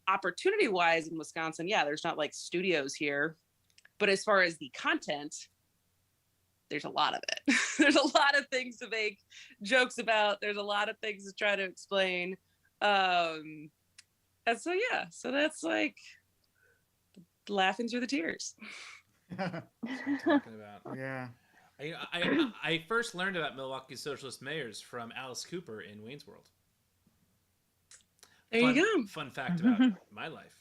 opportunity wise in Wisconsin, yeah, there's not like studios here, but as far as the content, there's a lot of it. There's a lot of things to make jokes about. There's a lot of things to try to explain. And so, yeah, so that's like laughing through the tears. That's what I'm talking about. Yeah. I first learned about Milwaukee's socialist mayors from Alice Cooper in Wayne's World. There you go. Fun fact about my life.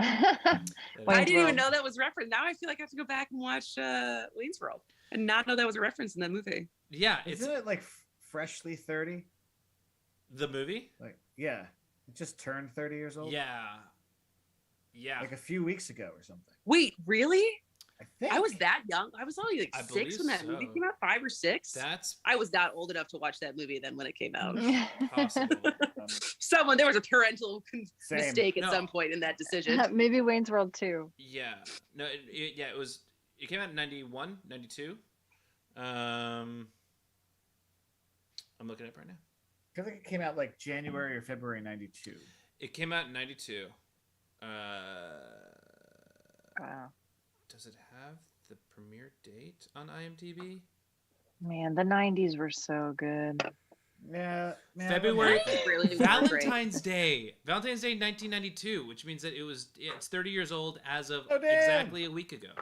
I didn't even know that was referenced. Now I feel like I have to go back and watch Wayne's World and not know that was a reference in that movie. Yeah, isn't it like Freshly 30? The movie? Like, yeah, it just turned 30 years old. Yeah, like a few weeks ago or something. Wait, really? I think I was that young. I was only like 6 when that movie came out, 5 or 6. I was not old enough to watch that movie then when it came out. Possible. There was a parental mistake at some point in that decision. Maybe Wayne's World 2. Yeah. No, it came out in 91, 92. I'm looking it up right now. I feel like it came out like January or February 92. It came out in 92. Wow. Does it have the premiere date on IMDb? Man, the 90s were so good. Yeah. Man, February. Really Valentine's Day. Valentine's Day 1992, which means that it's 30 years old as of exactly a week ago.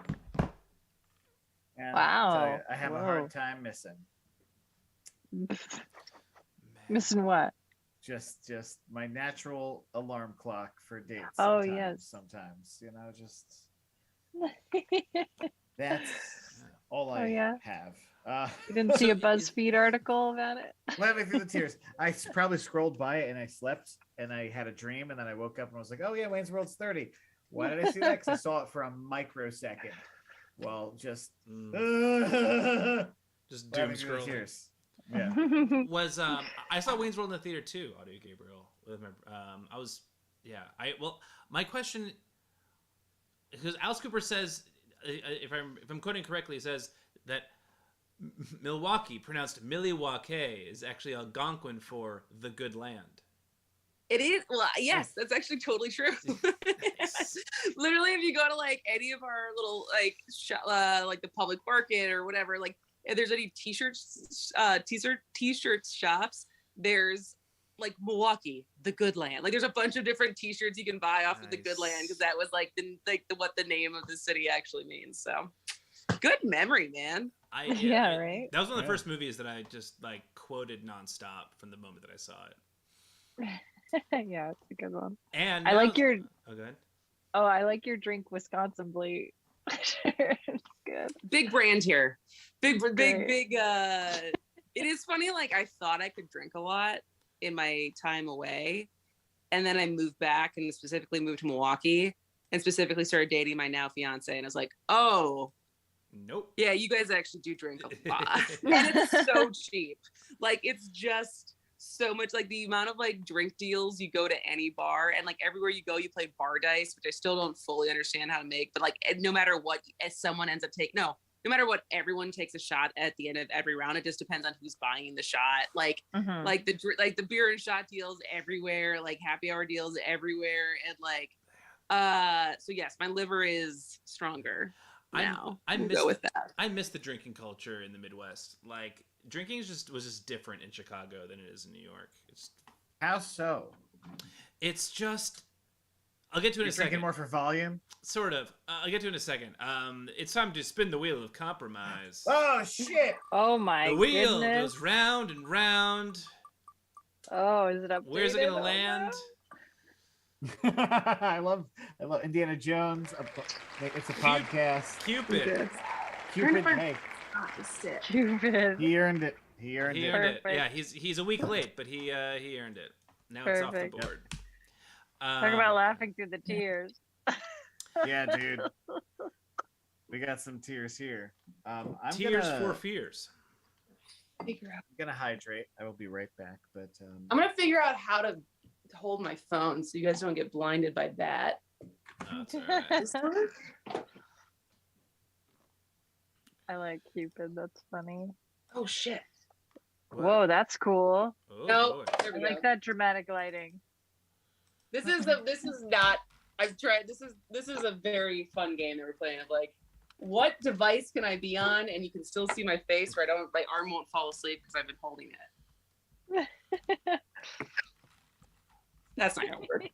And Wow. I have a hard time missing. Missing what? Just my natural alarm clock for dates. Oh, sometimes, yes. Sometimes, just that's all I have. You didn't see a BuzzFeed article about it? Laughing through the tears. I probably scrolled by it and I slept and I had a dream and then I woke up and I was like, oh yeah, Wayne's World's 30. Why did I see that? Because I saw it for a microsecond. Well, just doom scrolling. Tears. Yeah. I saw Wayne's World in the theater too, Audio Gabriel. With my question, because Alice Cooper says, if I'm quoting correctly, he says that Milwaukee, pronounced Milwaukee, is actually Algonquin for the good land. It is. Well, yes, that's actually totally true. Literally, if you go to like any of our little like like the public market or whatever, like if there's any t-shirts shops, there's like Milwaukee, the good land. Like there's a bunch of different t-shirts you can buy off of the good land, because that was like what the name of the city actually means. So good memory, man. Right. That was one of the first movies that I just like quoted nonstop from the moment that I saw it. Yeah, it's a good one. And I like your. Oh, go ahead. Oh, I like your drink, Wisconsin Blue. It's good. Big brand here. Big. It is funny. Like I thought I could drink a lot in my time away, and then I moved back and specifically moved to Milwaukee and specifically started dating my now fiance, and I was like, oh. Nope. Yeah, you guys actually do drink a lot. And it's so cheap. Like it's just so much. Like the amount of like drink deals you go to any bar, and like everywhere you go, you play bar dice, which I still don't fully understand how to make. But like, no matter what, as someone ends up taking no matter what, everyone takes a shot at the end of every round. It just depends on who's buying the shot. Like the beer and shot deals everywhere, like happy hour deals everywhere, and like so yes, my liver is stronger now. I miss the drinking culture in the Midwest. Like drinking was just different in Chicago than it is in New York. It's how so? It's just I'll get to it in a second. Drinking more for volume? Sort of. I'll get to it in a second. It's time to spin the wheel of compromise. Oh shit! Oh my! The wheel goodness. goes round and round. Oh, is it up? Where's it gonna land? I love Indiana Jones. It's a podcast. Cupid. Cupid. Hey. Cupid. He earned it. He earned it. Yeah, he's a week late, but he earned it. Now it's off the board. Talk about laughing through the tears. Yeah, dude. We got some tears here. Tears for fears. I'm gonna hydrate. I will be right back. But I'm gonna figure out how to hold my phone so you guys don't get blinded by that. That's all right. I like Cupid. That's funny. Oh shit! Whoa, that's cool. Oh, no, I like that dramatic lighting. This is not. I've tried. This is a very fun game that we're playing. Of like, what device can I be on and you can still see my face, where my arm won't fall asleep because I've been holding it. That's not gonna work.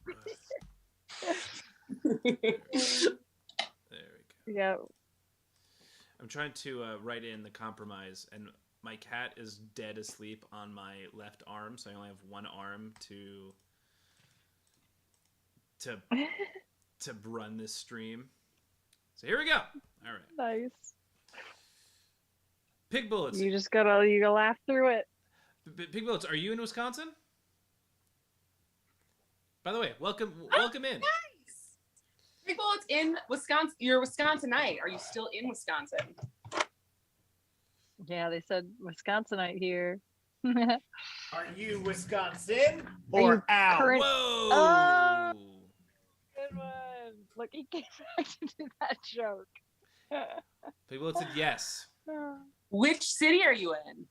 There we go. Yeah. I'm trying to write in the compromise, and my cat is dead asleep on my left arm, so I only have one arm to run this stream. So here we go. All right. Nice. Pig Bullets. You gotta laugh through it. Pig Bullets, are you in Wisconsin? By the way, welcome in. Nice. Pig Bullets in Wisconsin. You're a Wisconsinite. Are you still in Wisconsin? Yeah, they said Wisconsinite here. are you Wisconsin or out? Whoa! Oh, good one. Look, he came back to do that joke. Pig Bullets said yes. Which city are you in?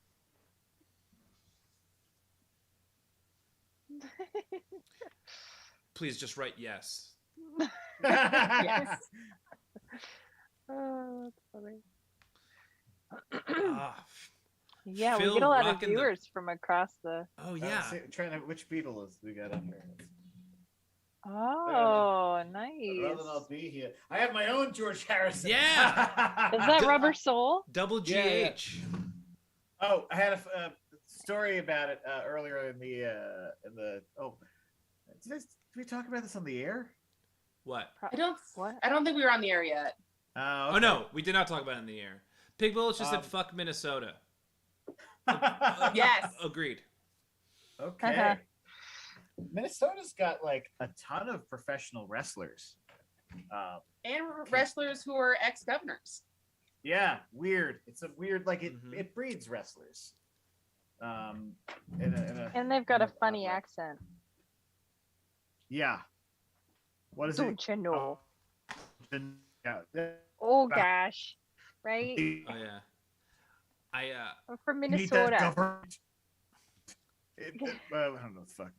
Please just write yes. Yes. Oh, that's funny. Ah, Yeah, Phil we get a lot of rocking the- viewers from across the. oh yeah. Trying to which Beatles we got on here. Oh, Rather nice. than I'll be here. I have my own George Harrison. Yeah. Is that Rubber Soul? Double GH. Yeah. Oh, I had a story about it earlier in the did we talk about this on the air? What? I don't What? think we were on the air yet. Okay. Oh no, we did not talk about it in the air. Pig Bullets just said fuck Minnesota. Yes. Agreed. Okay. Minnesota's got like a ton of professional wrestlers. And wrestlers who are ex-governors. Yeah, weird. It's a weird like Mhm. it breeds wrestlers. In a And they've got a funny accent. Yeah. What is Don't you know? it? Oh gosh, right? Oh yeah. I'm from Need that Minnesota. government. I don't know. Fuck.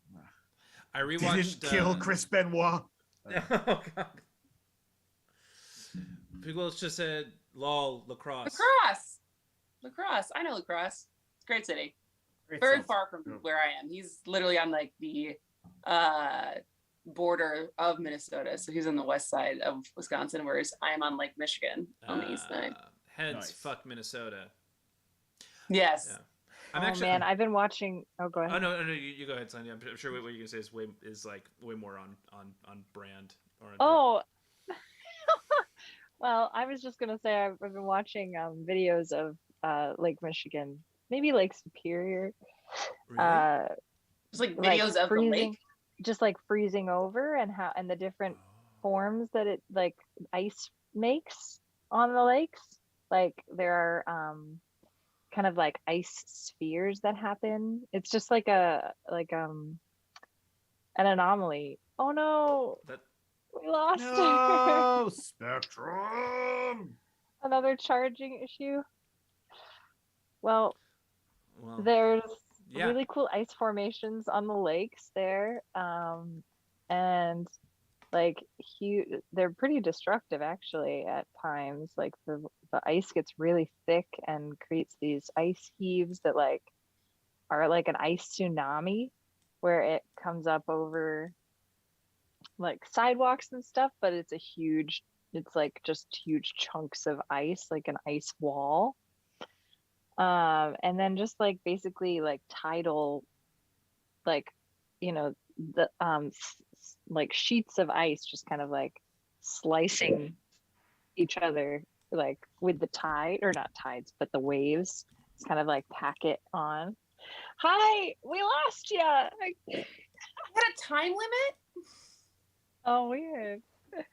I rewatched. Didn't kill Chris Benoit. Oh god. Pig Bullets just said lol lacrosse. Lacrosse. I know Lacrosse. It's a great city. Great Very sense. far from where I am. He's literally on like the border of Minnesota. So he's on the west side of Wisconsin, whereas I am on Lake Michigan on the east side. Hence, Nice. fuck Minnesota. Yes. Yeah. Oh man, I've been watching. Oh, go ahead. Oh no, you go ahead, Sonia. I'm sure what you're gonna say is way more on brand. Or on Oh. Well, I was just gonna say I've been watching videos of Lake Michigan, maybe Lake Superior. Really? Just like videos of freezing, the lake. just like freezing over and the different forms that it like ice makes on the lakes. Like there are kind of like ice spheres that happen. It's just like an anomaly. Oh no, That we lost No, Spectrum. another charging issue. Well, well, there's yeah. really cool ice formations on the lakes there, and like they're pretty destructive actually at times. Like the ice gets really thick and creates these ice heaves that like are like an ice tsunami, where it comes up over like sidewalks and stuff, but it's like just huge chunks of ice, like an ice wall. And then just like basically like tidal, like, you know, the like sheets of ice just kind of like slicing each other, like with the tide, or not tides, but the waves. It's kind of like pack it on. Hi, we lost you. Had a time limit Oh, weird.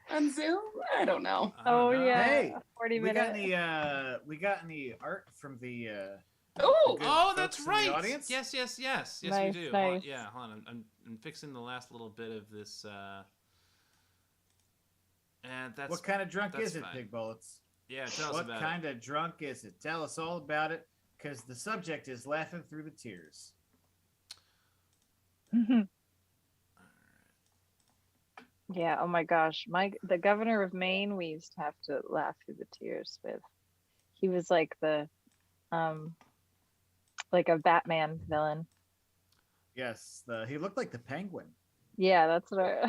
on Zoom? I don't know. I don't Oh know. yeah, Hey, 40 we got minutes. any art from the Oh, good Oh, folks that's in the right. audience? Yes, we Nice, do. nice. Yeah, hold on. I'm fixing the last little bit of this. And that's What kind of drunk that's is it, fine. Pig Bullets? Yeah, tell us What about kind of drunk is it? Tell us all about it, because the subject is laughing through the tears. Yeah, oh my gosh. The governor of Maine we used to have to laugh through the tears with. He was like like a Batman villain. Yes, he looked like the Penguin. Yeah, that's what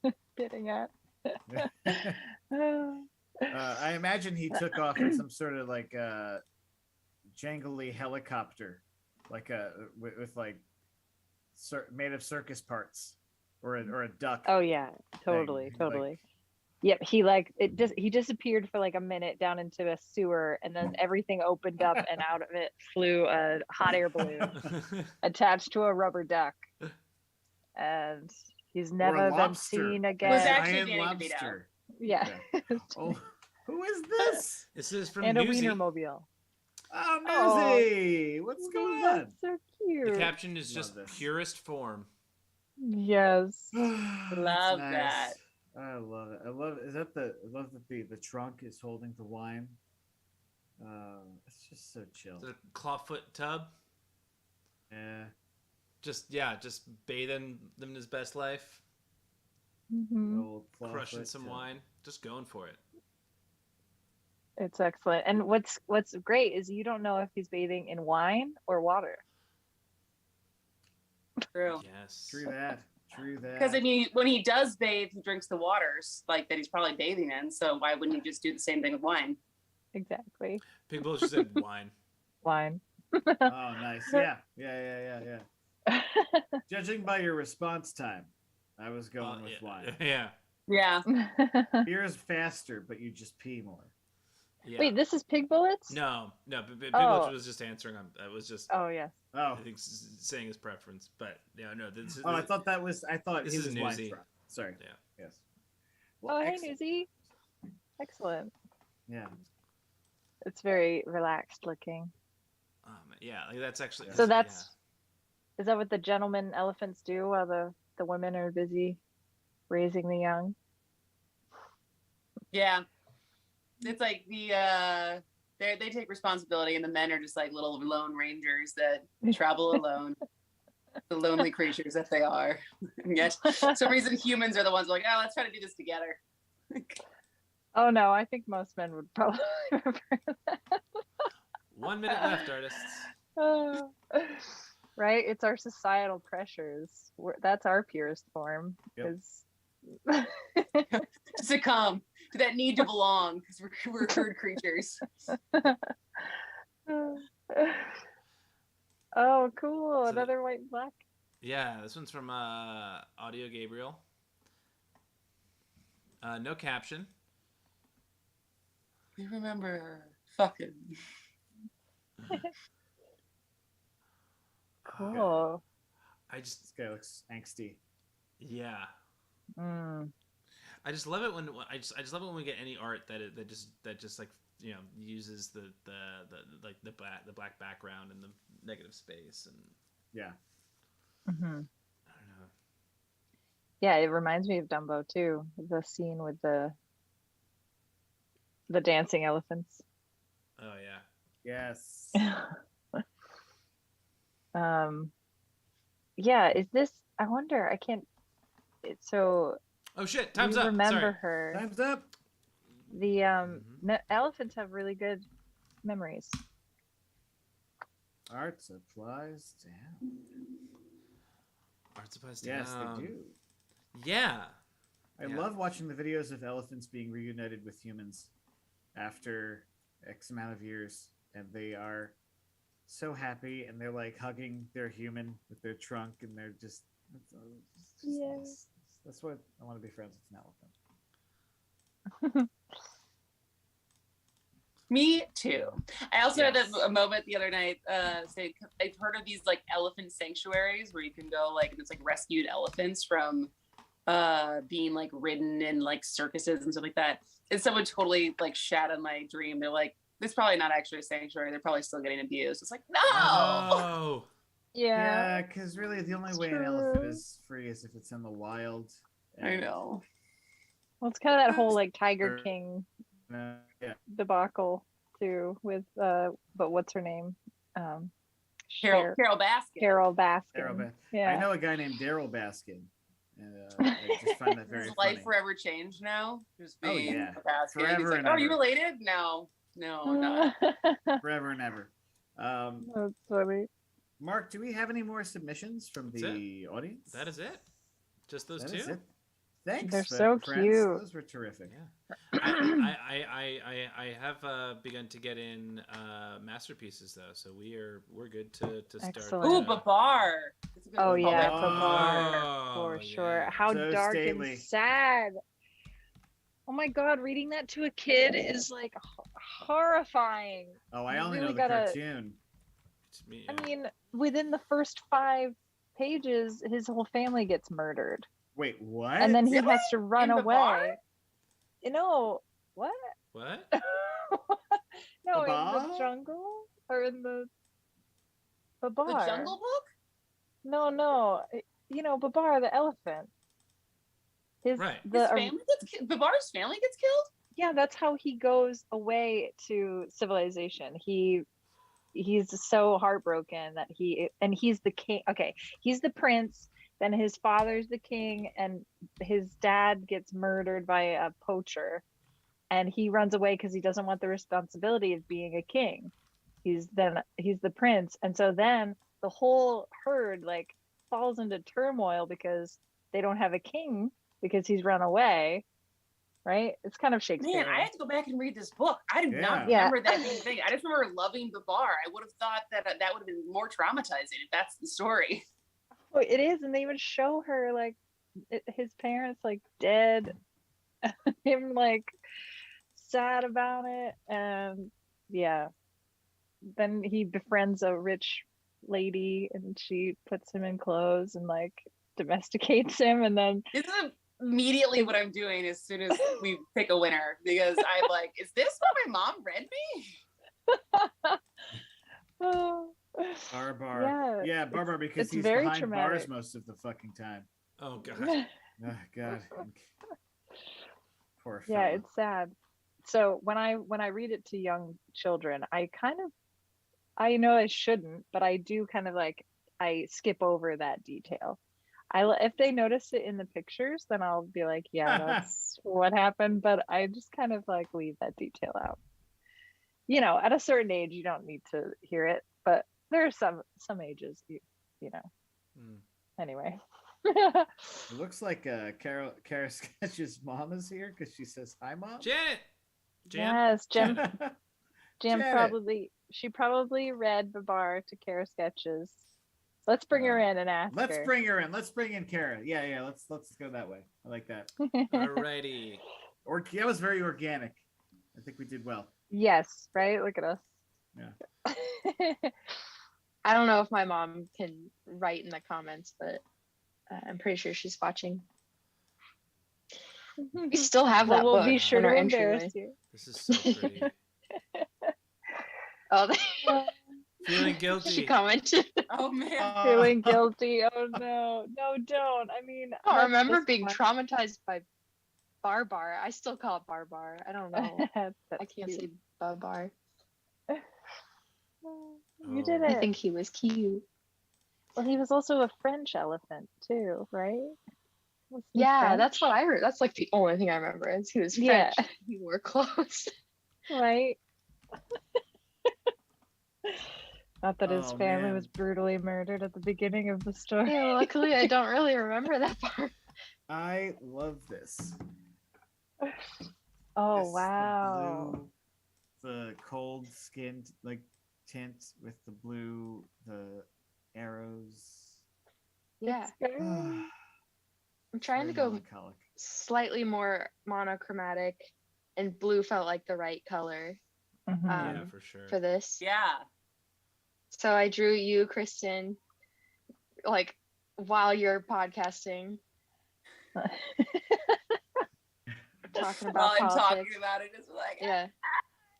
I'm getting at. I imagine he took off in some sort of like jangly helicopter, like with like made of circus parts, or a duck. Oh yeah, totally, Like- totally. Yep, he disappeared for like a minute down into a sewer, and then everything opened up, and out of it flew a hot air balloon attached to a rubber duck, and he's never been lobster. seen A again. Was actually giant Danny lobster. Yeah. Oh, who is this? This is from And a Newsy. Wienermobile. Oh, Oh. Newsy! What's going on? That's so cute. The caption is Love just this. purest form. Yes. That's Love nice. that. I love it. I love. Is that the? I love that the trunk is holding the wine. It's just so chill. The clawfoot tub. Yeah. Just bathing them in his best life, Mhm. Old crushing clawfoot some tub. wine, just going for it. It's excellent. And what's great is you don't know if he's bathing in wine or water. true. Yes. True that. True that. Because when he does bathe, he drinks the waters like that he's probably bathing in. So why wouldn't he just do the same thing with wine? Exactly. Pig Bull just said wine. Wine. Oh, nice. Yeah. Judging by your response time, I was going with wine. Yeah. Yeah. Beer is faster, but you just pee more. Yeah. Wait, this is Pig Bullets? No. Pig Oh. Bull was just answering. I was just. Oh yes. Oh. I think saying his preference, but yeah, no. This is. Oh, I thought that was. I thought This he is was wine Newsy. drunk. Sorry. Yeah. Yes. Well, Oh hey excellent. Newsy. Excellent. Yeah. It's very relaxed looking. Yeah, like that's actually. So is that what the gentleman elephants do while the women are busy raising the young? Yeah. It's like they take responsibility, and the men are just like little lone rangers that travel alone. The lonely creatures that they are. And yet, for some reason, humans are the ones like, oh, let's try to do this together. Oh no, I think most men would probably prefer that. 1 minute left, artists. Oh. Right? It's our societal pressures. That's our purest form. Yep. Is Succumb to that need to belong because we're herd creatures. Oh, cool. So- Another white and black. Yeah, this one's from Audio Gabriel. No caption. You remember fucking. Cool. I just This guy looks angsty. yeah. Mm. I just love it when I just love it when we get any art that just like uses the black background and the negative space, and Yeah. Mm-hmm. I don't know. Yeah, it reminds me of Dumbo too. The scene with the dancing elephants. Oh yeah. Yes. Yeah, is this? I wonder. I can't. So. Oh shit! Time's we up. Remember Sorry. her. Time's up. The elephants have really good memories. Art supplies down. Art supplies down. Yes, they do. Yeah. I love watching the videos of elephants being reunited with humans after X amount of years, and they are so happy, and they're like hugging their human with their trunk, and they're just nice. That's what I want to be friends with an elephant. Me too. I also had a moment the other night saying I've heard of these like elephant sanctuaries where you can go like and it's like rescued elephants from being like ridden in like circuses and stuff like that. And someone totally like shat on my dream. They're like, "This is probably not actually a sanctuary. They're probably still getting abused." It's like, no. Oh. Yeah. Because really the only way an elephant is free is if it's in the wild. I know. Well, it's kind of that whole like Tiger King debacle too with but what's her name? Carol Baskin. Carol Baskin. Yeah. I know a guy named Daryl Baskin. I just find that very His funny. life forever changed now. Just being Baskin. Forever He's like, and "Oh, ever. you related?" No, not. Forever and ever. That's funny. Mark, do we have any more submissions from the audience? That is it. Just those That two. is it. Thanks. They're so friends. cute. Those were terrific. Yeah. I have begun to get in masterpieces though, so we're good to start. Excellent. Ooh, Babar. Oh yeah, Babar. For sure. How So dark stately. and sad. Oh my god, reading that to a kid is like horrifying. Oh, I You only really know the gotta- cartoon. I mean, within the first 5 pages, his whole family gets murdered. Wait, what? And then he Really? has to run In away. Babar? You know, what? What? No, in Babar? the jungle? Or in the Babar? The Jungle Book? No. You know, Babar, the elephant. Right. His family gets Babar's family gets killed? Yeah, that's how he goes away to civilization. He's so heartbroken that he's the king. Okay, he's the prince, then his father's the king, and his dad gets murdered by a poacher, and he runs away because he doesn't want the responsibility of being a king. He's the prince, and so then the whole herd like falls into turmoil because they don't have a king because he's run away. Right? It's kind of Shakespeare. Man, I have to go back and read this book. I do not Yeah. remember that being a thing. I just remember loving Babar. I would have thought that that would have been more traumatizing if that's the story. Oh, it is, and they would show her like his parents like dead, him like sad about it, and yeah. Then he befriends a rich lady, and she puts him in clothes and like domesticates him, and then This is immediately what I'm doing as soon as we pick a winner because I'm like, is this what my mom read me? oh. Barbar. Yeah, Barbar, because it's he's very behind traumatic. bars most of the fucking time. Oh god. Oh god. Poor Yeah, fella. it's sad. So when I read it to young children, I know I shouldn't, but I do kind of like I skip over that detail. If they notice it in the pictures, then I'll be like, yeah, that's what happened. But I just kind of like leave that detail out. You know, at a certain age, you don't need to hear it, but there are some ages, you know. Anyway. It looks like Kara Sketch's mom is here because she says hi, mom. Janet. Yes, Jem Janet. she probably read Babar to Kara Sketches. Let's bring her in and ask Let's her. bring her in. Let's bring in Kara. Yeah. Let's go that way. I like that. Alrighty. That was very organic. I think we did well. Yes, right? Look at us. Yeah. I don't know if my mom can write in the comments, but I'm pretty sure she's watching. We still have that we'll book be sure in our to entryway. embarrass you. This is so pretty. Oh, Feeling she guilty. commented. Oh man. Feeling guilty. Oh no. No, don't. I mean, I that's remember just being one- traumatized by Barbar. I still call it Barbar. I don't know. That's I can't cute. say Barbar. You did I it. think he was cute. Well, he was also a French elephant too, right? Wasn't he Yeah, French? that's what I heard. That's like the only thing I remember is he was French. Yeah. He wore clothes. Right. Not that his Oh, family man. was brutally murdered at the beginning of the story. Yeah, luckily I don't really remember that part. I love this. Oh This, wow. the cold skinned like tint with the blue, the arrows. Yeah, It's very- I'm trying to Very go melancholic. slightly more monochromatic, and blue felt like the right color Mhm. Yeah, for sure. for this. Yeah. So I drew you, Kristin, like while you're podcasting, talking While about I'm politics. talking about it, it's like, Yeah,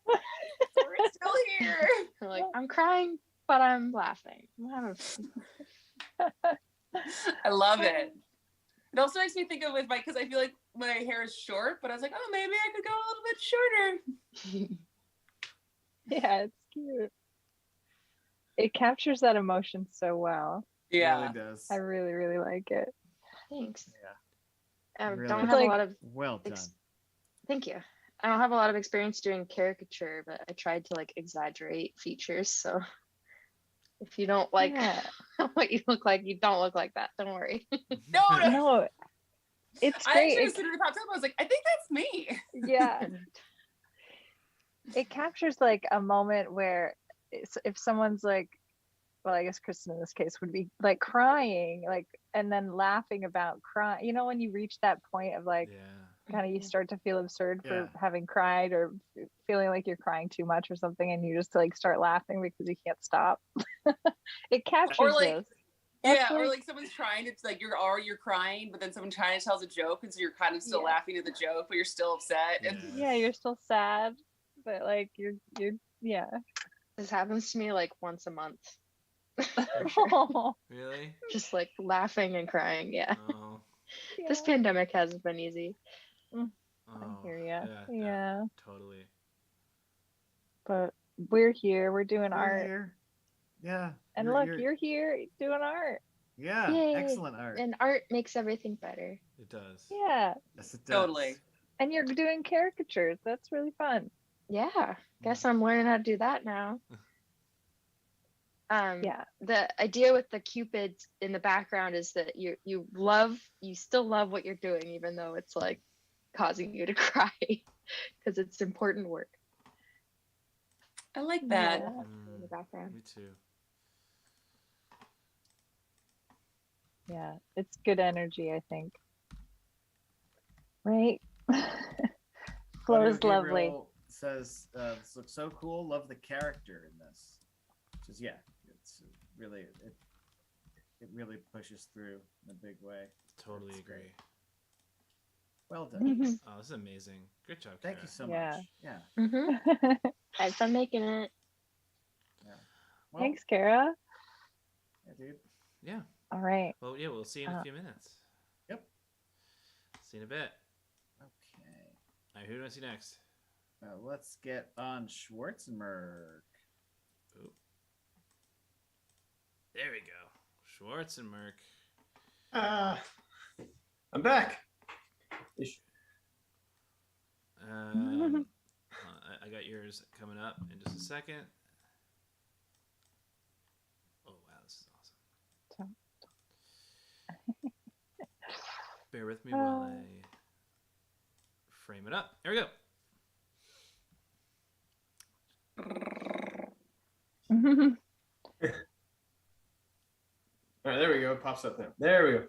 we're still here. I'm like I'm crying, but I'm laughing. I'm having fun. I love it. It also makes me think of with my, because I feel like my hair is short, but I was like, oh, maybe I could go a little bit shorter. Yeah, it's cute. It captures that emotion so well. It Yeah. really does. I really, really like it. Thanks. Yeah. I Really. don't It's have like- a lot of. Well done. Thank you. I don't have a lot of experience doing caricature, but I tried to like exaggerate features. So if you don't like Yeah. what you look like, you don't look like that. Don't worry. No, no. No, it's I great. actually, It- as soon as it popped up, I was like, I think that's me. yeah. It captures like a moment where if someone's like, well, I guess Kristen in this case would be like crying, like, and then laughing about crying. You know, when you reach that point of like, Yeah. kind of you start to feel absurd for Yeah. having cried or feeling like you're crying too much or something, and you just like start laughing because you can't stop. It captures Or like, this. yeah, That's or like- like someone's trying to, like, you're crying, but then someone trying to tells a joke, and so you're kind of still Yeah. laughing at the joke, but you're still upset. And Yeah, you're still sad, but like you're yeah. This happens to me like once a month. Really? Just like laughing and crying. Yeah. Oh. This pandemic hasn't been easy. Oh. I hear ya. Yeah. Yeah. Totally. But we're here. We're doing We're art. here. Yeah. And you're- look, you're here doing art. Yeah. Yay. Excellent art. And art makes everything better. It does. Yeah. Yes, it does. Totally. And you're doing caricatures. That's really fun. Yeah. Guess I'm learning how to do that now. Yeah. The idea with the cupids in the background is that you still love what you're doing, even though it's like causing you to cry, because it's important work I like that. Yeah. in the background. Me too. Yeah. It's good energy, I think. Right? Flows Audio lovely. Gabriel says, this looks so cool. Love the character in this. Which is, yeah, it's really, it really pushes through in a big way. Totally That's agree. great. Well done. Oh, this is amazing. Good job. Thank Kara. you so Yeah. much. Yeah. Mm-hmm. Had fun making it. Well, Thanks, Kara. yeah, dude. Yeah. All right. Well, yeah, we'll see you in a few minutes. Yep. See you in a bit. Okay. All right, who do I see next? Let's get on Schwarzenberg. Ooh. There we go. Schwarzenberg. I'm back. I got yours coming up in just a second. Oh wow, this is awesome. Bear with me while I frame it up. There we go. All right, there we go. It pops up now. There we go.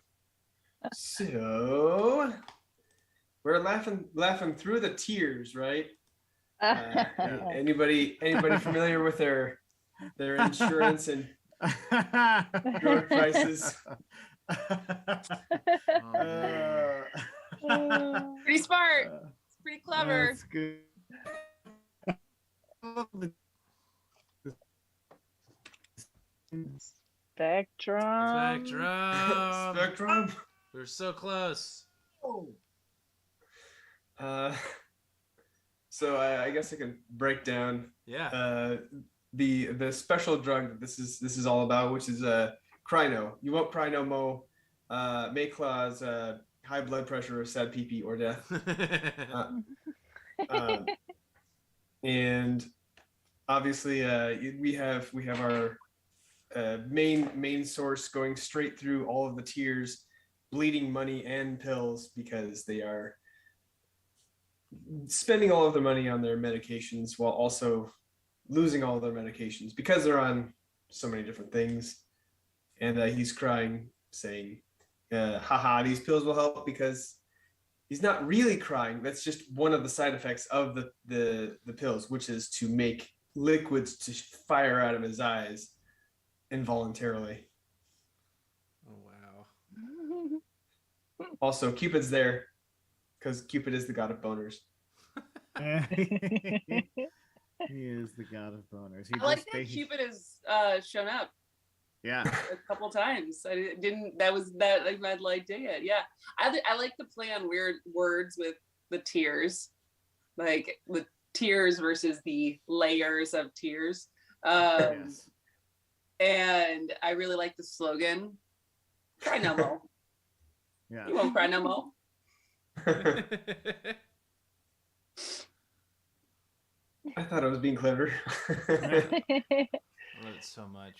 So we're laughing through the tears, right? Anybody familiar with their insurance and drug prices? Pretty smart. It's pretty clever. That's good. Spectrum. Spectrum. We're so close. So I guess I can break down Yeah. the special drug that this is all about, which is Crino. You won't cry no mo. May cause high blood pressure, sad pee or death. And obviously we have our main source going straight through all of the tiers, bleeding money and pills because they are spending all of their money on their medications while also losing all of their medications because they're on so many different things. And he's crying, saying, haha, these pills will help, because he's not really crying. That's just one of the side effects of the pills, which is to make liquids to fire out of his eyes involuntarily. Oh, wow. Also, Cupid's there because Cupid is the god of boners. He is the god of boners. He I like just that ba- Cupid has shown up Yeah. a couple times. I didn't. That was that. Like, I liked it. Yeah, I like to play on weird words with the tiers, like the tiers versus the layers of tiers. Yes. And I really like the slogan. Cry no more. Yeah. You won't cry no more. I thought I was being clever. I love it so much.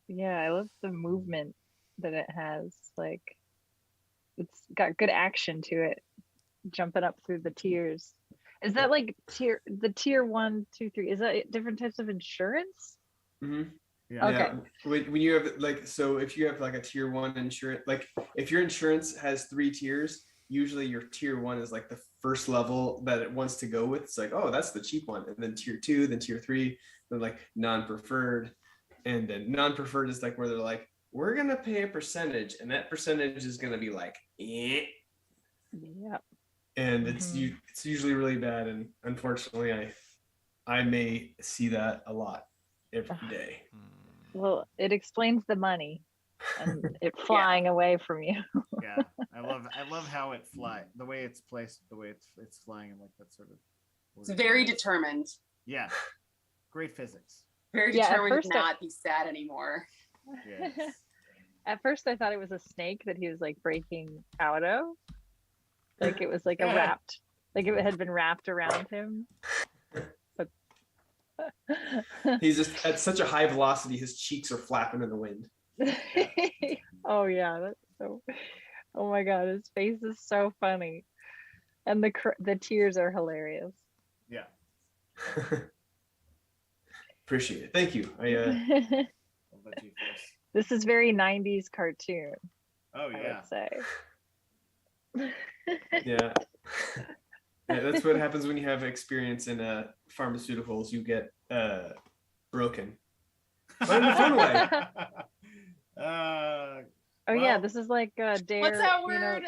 Yeah, I love the movement that it has. Like, it's got good action to it, jumping up through the tiers. Is that like tier 1, 2, 3? Is that different types of insurance? Mm-hmm. Yeah. Okay. Yeah. When you have so if you have like a tier 1 insurance, like if your insurance has 3 tiers, usually your tier 1 is like the first level that it wants to go with. It's like, oh, that's the cheap one, and then tier 2, then tier 3, then like non-preferred, and then non-preferred is like where they're like, we're gonna pay a percentage, and that percentage is gonna be like, eh. Yeah. And it's usually really bad, and unfortunately I may see that a lot every day. Well, it explains the money and it flying away from you. Yeah. I love how it fly, the way it's placed, the way it's flying, and like that sort of. It's very determined. Yeah. Great physics. Very Yeah, at determined first to not be sad anymore. Yes. At first, I thought it was a snake that he was like breaking out of. Like it was like a wrapped, like it had been wrapped around him. But He's just at such a high velocity, his cheeks are flapping in the wind. oh yeah, that's so. Oh my god, his face is so funny, and the tears are hilarious. Yeah. Appreciate it. Thank you. I'll let you first. This is very 90s cartoon. Oh I yeah. would say. Yeah. Yeah, that's what happens when you have experience in pharmaceuticals. You get broken. But in a fun way. Oh yeah, this is like Dare. What's that you know- word?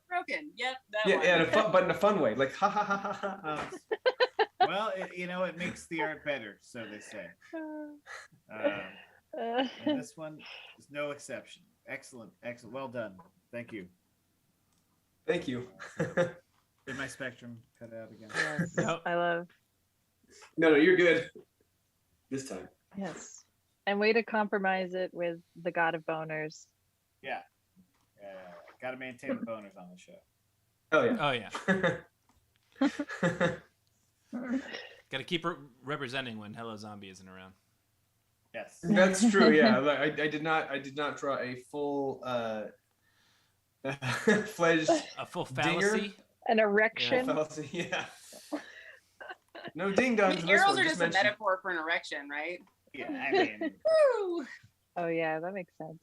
Broken. Yep, that Yeah, one. yeah, but in a fun way. Like ha ha ha ha ha. Well, it makes the art better, so they say. And this one is no exception. Excellent. Well done. Thank you. Thank you. Did my spectrum cut out again? Yes, Nope. I love. No, you're good. This time. Yes, and way to compromise it with the God of Boners. Yeah. Got to maintain the boners on the show. Oh yeah. Oh yeah. Got to keep representing when Hello Zombie isn't around. Yes. That's true. Yeah, I did not draw a full fledged A full Dinger? fallacy. An erection. fallacy. Yeah. No ding I dongs. mean, arrows are just a metaphor for an erection, right? Yeah, I mean, Woo! Oh yeah, that makes sense.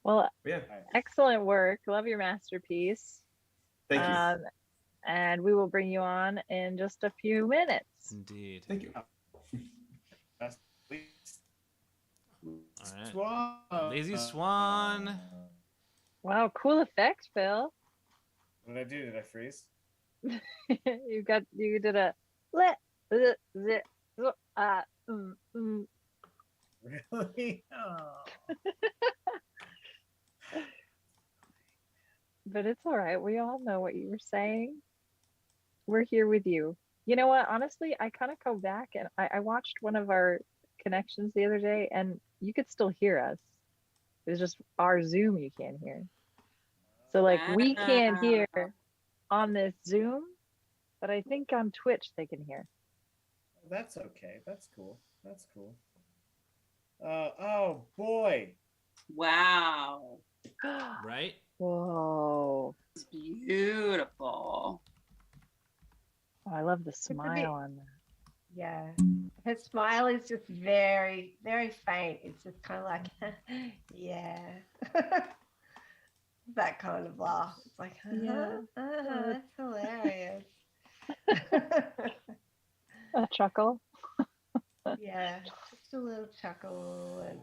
Well, Yeah. excellent work. Love your masterpiece. Thank you. And we will bring you on in just a few minutes. Indeed. Thank you. that's least. All right. Swan. Lazy Swan. Wow, cool effect, Phil. What did I do? Did I freeze? You did a let Really? Oh. But it's all right. We all know what you were saying. We're here with you. You know what? Honestly, I kind of go back and I watched one of our connections the other day, and you could still hear us. It was just our Zoom you can't hear. So like we can't hear on this Zoom, but I think on Twitch they can hear. That's okay. That's cool. That's cool. Oh boy. Wow. Right? Whoa. It's beautiful. Oh, I love the smile on that. Yeah. Her smile is just very, very faint. It's just kind of like, yeah. That kind of laugh. It's like, Yeah. that's hilarious. A chuckle. Yeah, just a little chuckle. And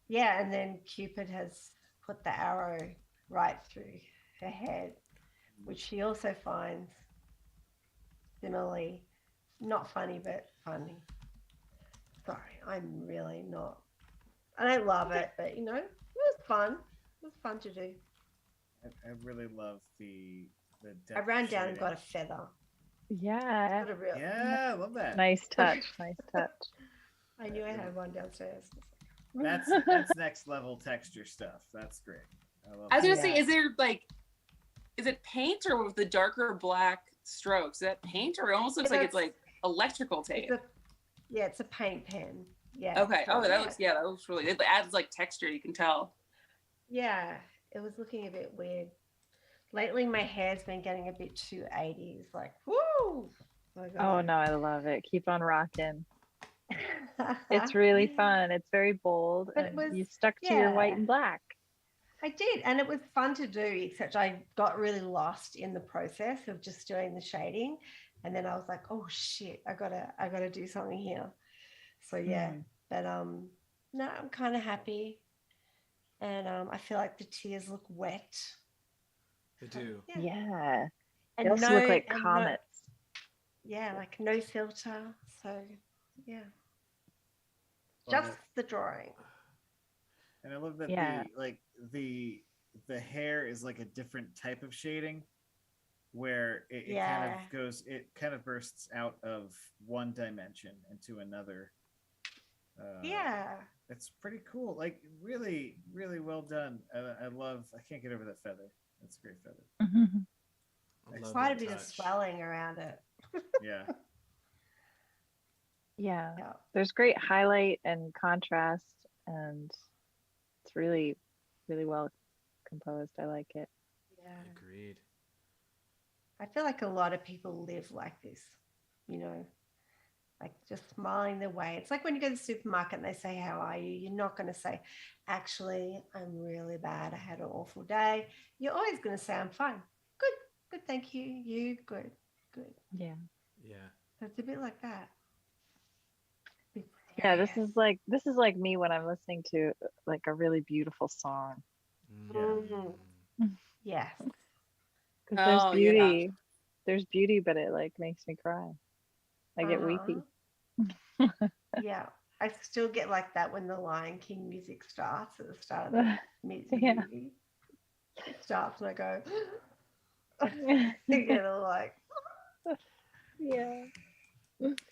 yeah, and then Cupid has put the arrow right through her head, which she also finds similarly not funny, but funny. Sorry, I'm really not. I don't love it, but you know, it was fun. It was fun to do. I really love the I ran down and got a feather. Yeah. Got a real, Yeah, I love that. Nice touch. Nice touch. I knew I had one downstairs. That's next level texture stuff. That's great. I was gonna Yeah. say, is it paint or with the darker black strokes? Is that paint or it almost looks like it's like electrical tape? It's a paint pen. Yeah. Okay. Oh, that looks really. It adds like texture. You can tell. Yeah, it was looking a bit weird. Lately, my hair's been getting a bit too 80s. Like, woo! Oh no, I love it. Keep on rocking. It's really fun. It's very bold. But it And was- you stuck to your white yeah. and black. I did, and it was fun to do, except I got really lost in the process of just doing the shading. And then I was like, oh shit, I gotta do something here. So yeah, but no, I'm kind of happy. And I feel like the tears look wet. They do. Yeah. And They also look like and comets. yeah, like no filter. So yeah. Love Just it. the drawing. And I love that Yeah. the hair is like a different type of shading, where it kind Yeah. of goes, it kind of bursts out of one dimension into another. Yeah. It's pretty cool. Like really, really well done. I love. I can't get over that feather. That's a great feather. I love Quite a that bit of touch. swelling around it. Yeah. Yeah. Yeah. There's great highlight and contrast, and it's really, really well composed. I like it. Yeah. Agreed. I feel like a lot of people live like this, you know, like just smiling their way. It's like when you go to the supermarket and they say, how are you? You're not going to say, actually, I'm really bad. I had an awful day. You're always going to say, I'm fine. Good. Good. Thank you. You good. Good. Yeah. Yeah. So it's a bit like that. Yeah, this is like me when I'm listening to like a really beautiful song. Mhm. Yeah. Because there's Oh, yeah. beauty. There's beauty, but it like makes me cry. I get weepy. Yeah. I still get like that when the Lion King music starts at the start of the music Yeah. movie. It starts and I go, you know, like, Yeah.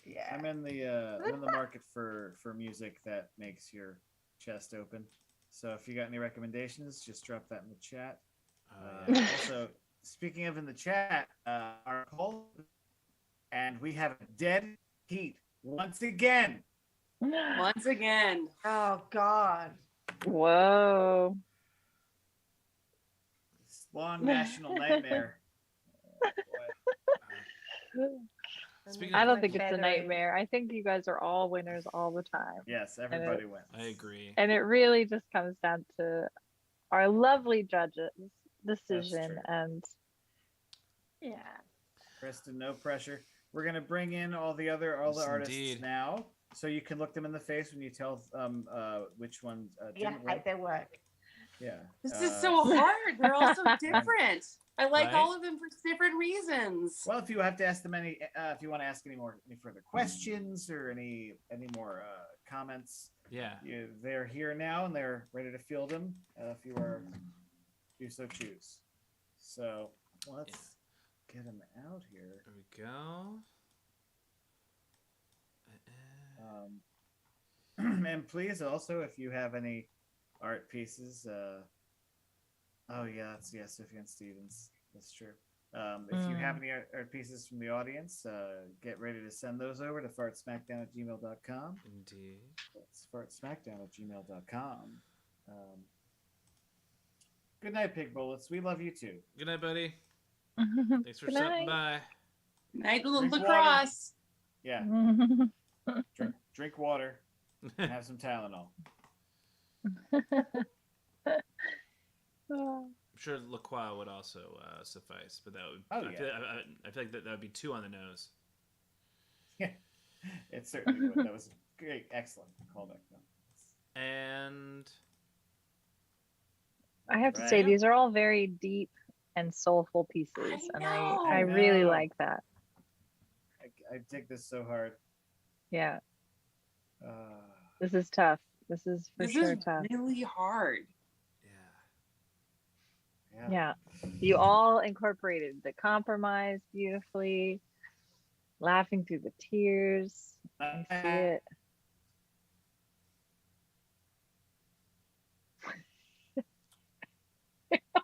yeah. I'm in the market for music that makes your chest open. So if you got any recommendations, just drop that in the chat. Also, speaking of in the chat, our poll, and we have dead heat once again. Once again. Oh God. Whoa. This long national nightmare. Oh, boy. Speaking I of- don't think it's a Feathering. nightmare. I think you guys are all winners all the time. Yes, everybody wins. I agree. And it really just comes down to our lovely judges' decision. true. And yeah. Kristin, no pressure. We're gonna bring in all the Yes, artists indeed. now, so you can look them in the face when you tell which one Yeah, didn't I win. their work. Yeah. This is so hard. They're all so different. I like Right? all of them for different reasons. Well, if you have to ask them if you want to ask any further questions or any more comments, Yeah. they're here now and they're ready to field them if you do so choose. So let's get them out here. There we go. And please also, if you have any art pieces, oh yeah, that's Sufjan Stevens. That's true. If you have any art pieces from the audience, get ready to send those over to fartsmackdown@gmail.com. Indeed. That's fartsmackdown@gmail.com. Good night, Pig Bullets. We love you too. Good night, buddy. Thanks for Good stopping night. by. Night Drink lacrosse. Yeah, drink water and have some Tylenol. I'm sure La Croix would also suffice, but that would. Oh, I feel like that would be 2 on the nose. Yeah, it certainly would. That was great, excellent callback. And I have to say, these are all very deep and soulful pieces, and I really like that. I dig this so hard. Yeah. This is tough. This is for sure tough. Really hard. Yeah. You all incorporated the compromise beautifully, laughing through the tears. I see it.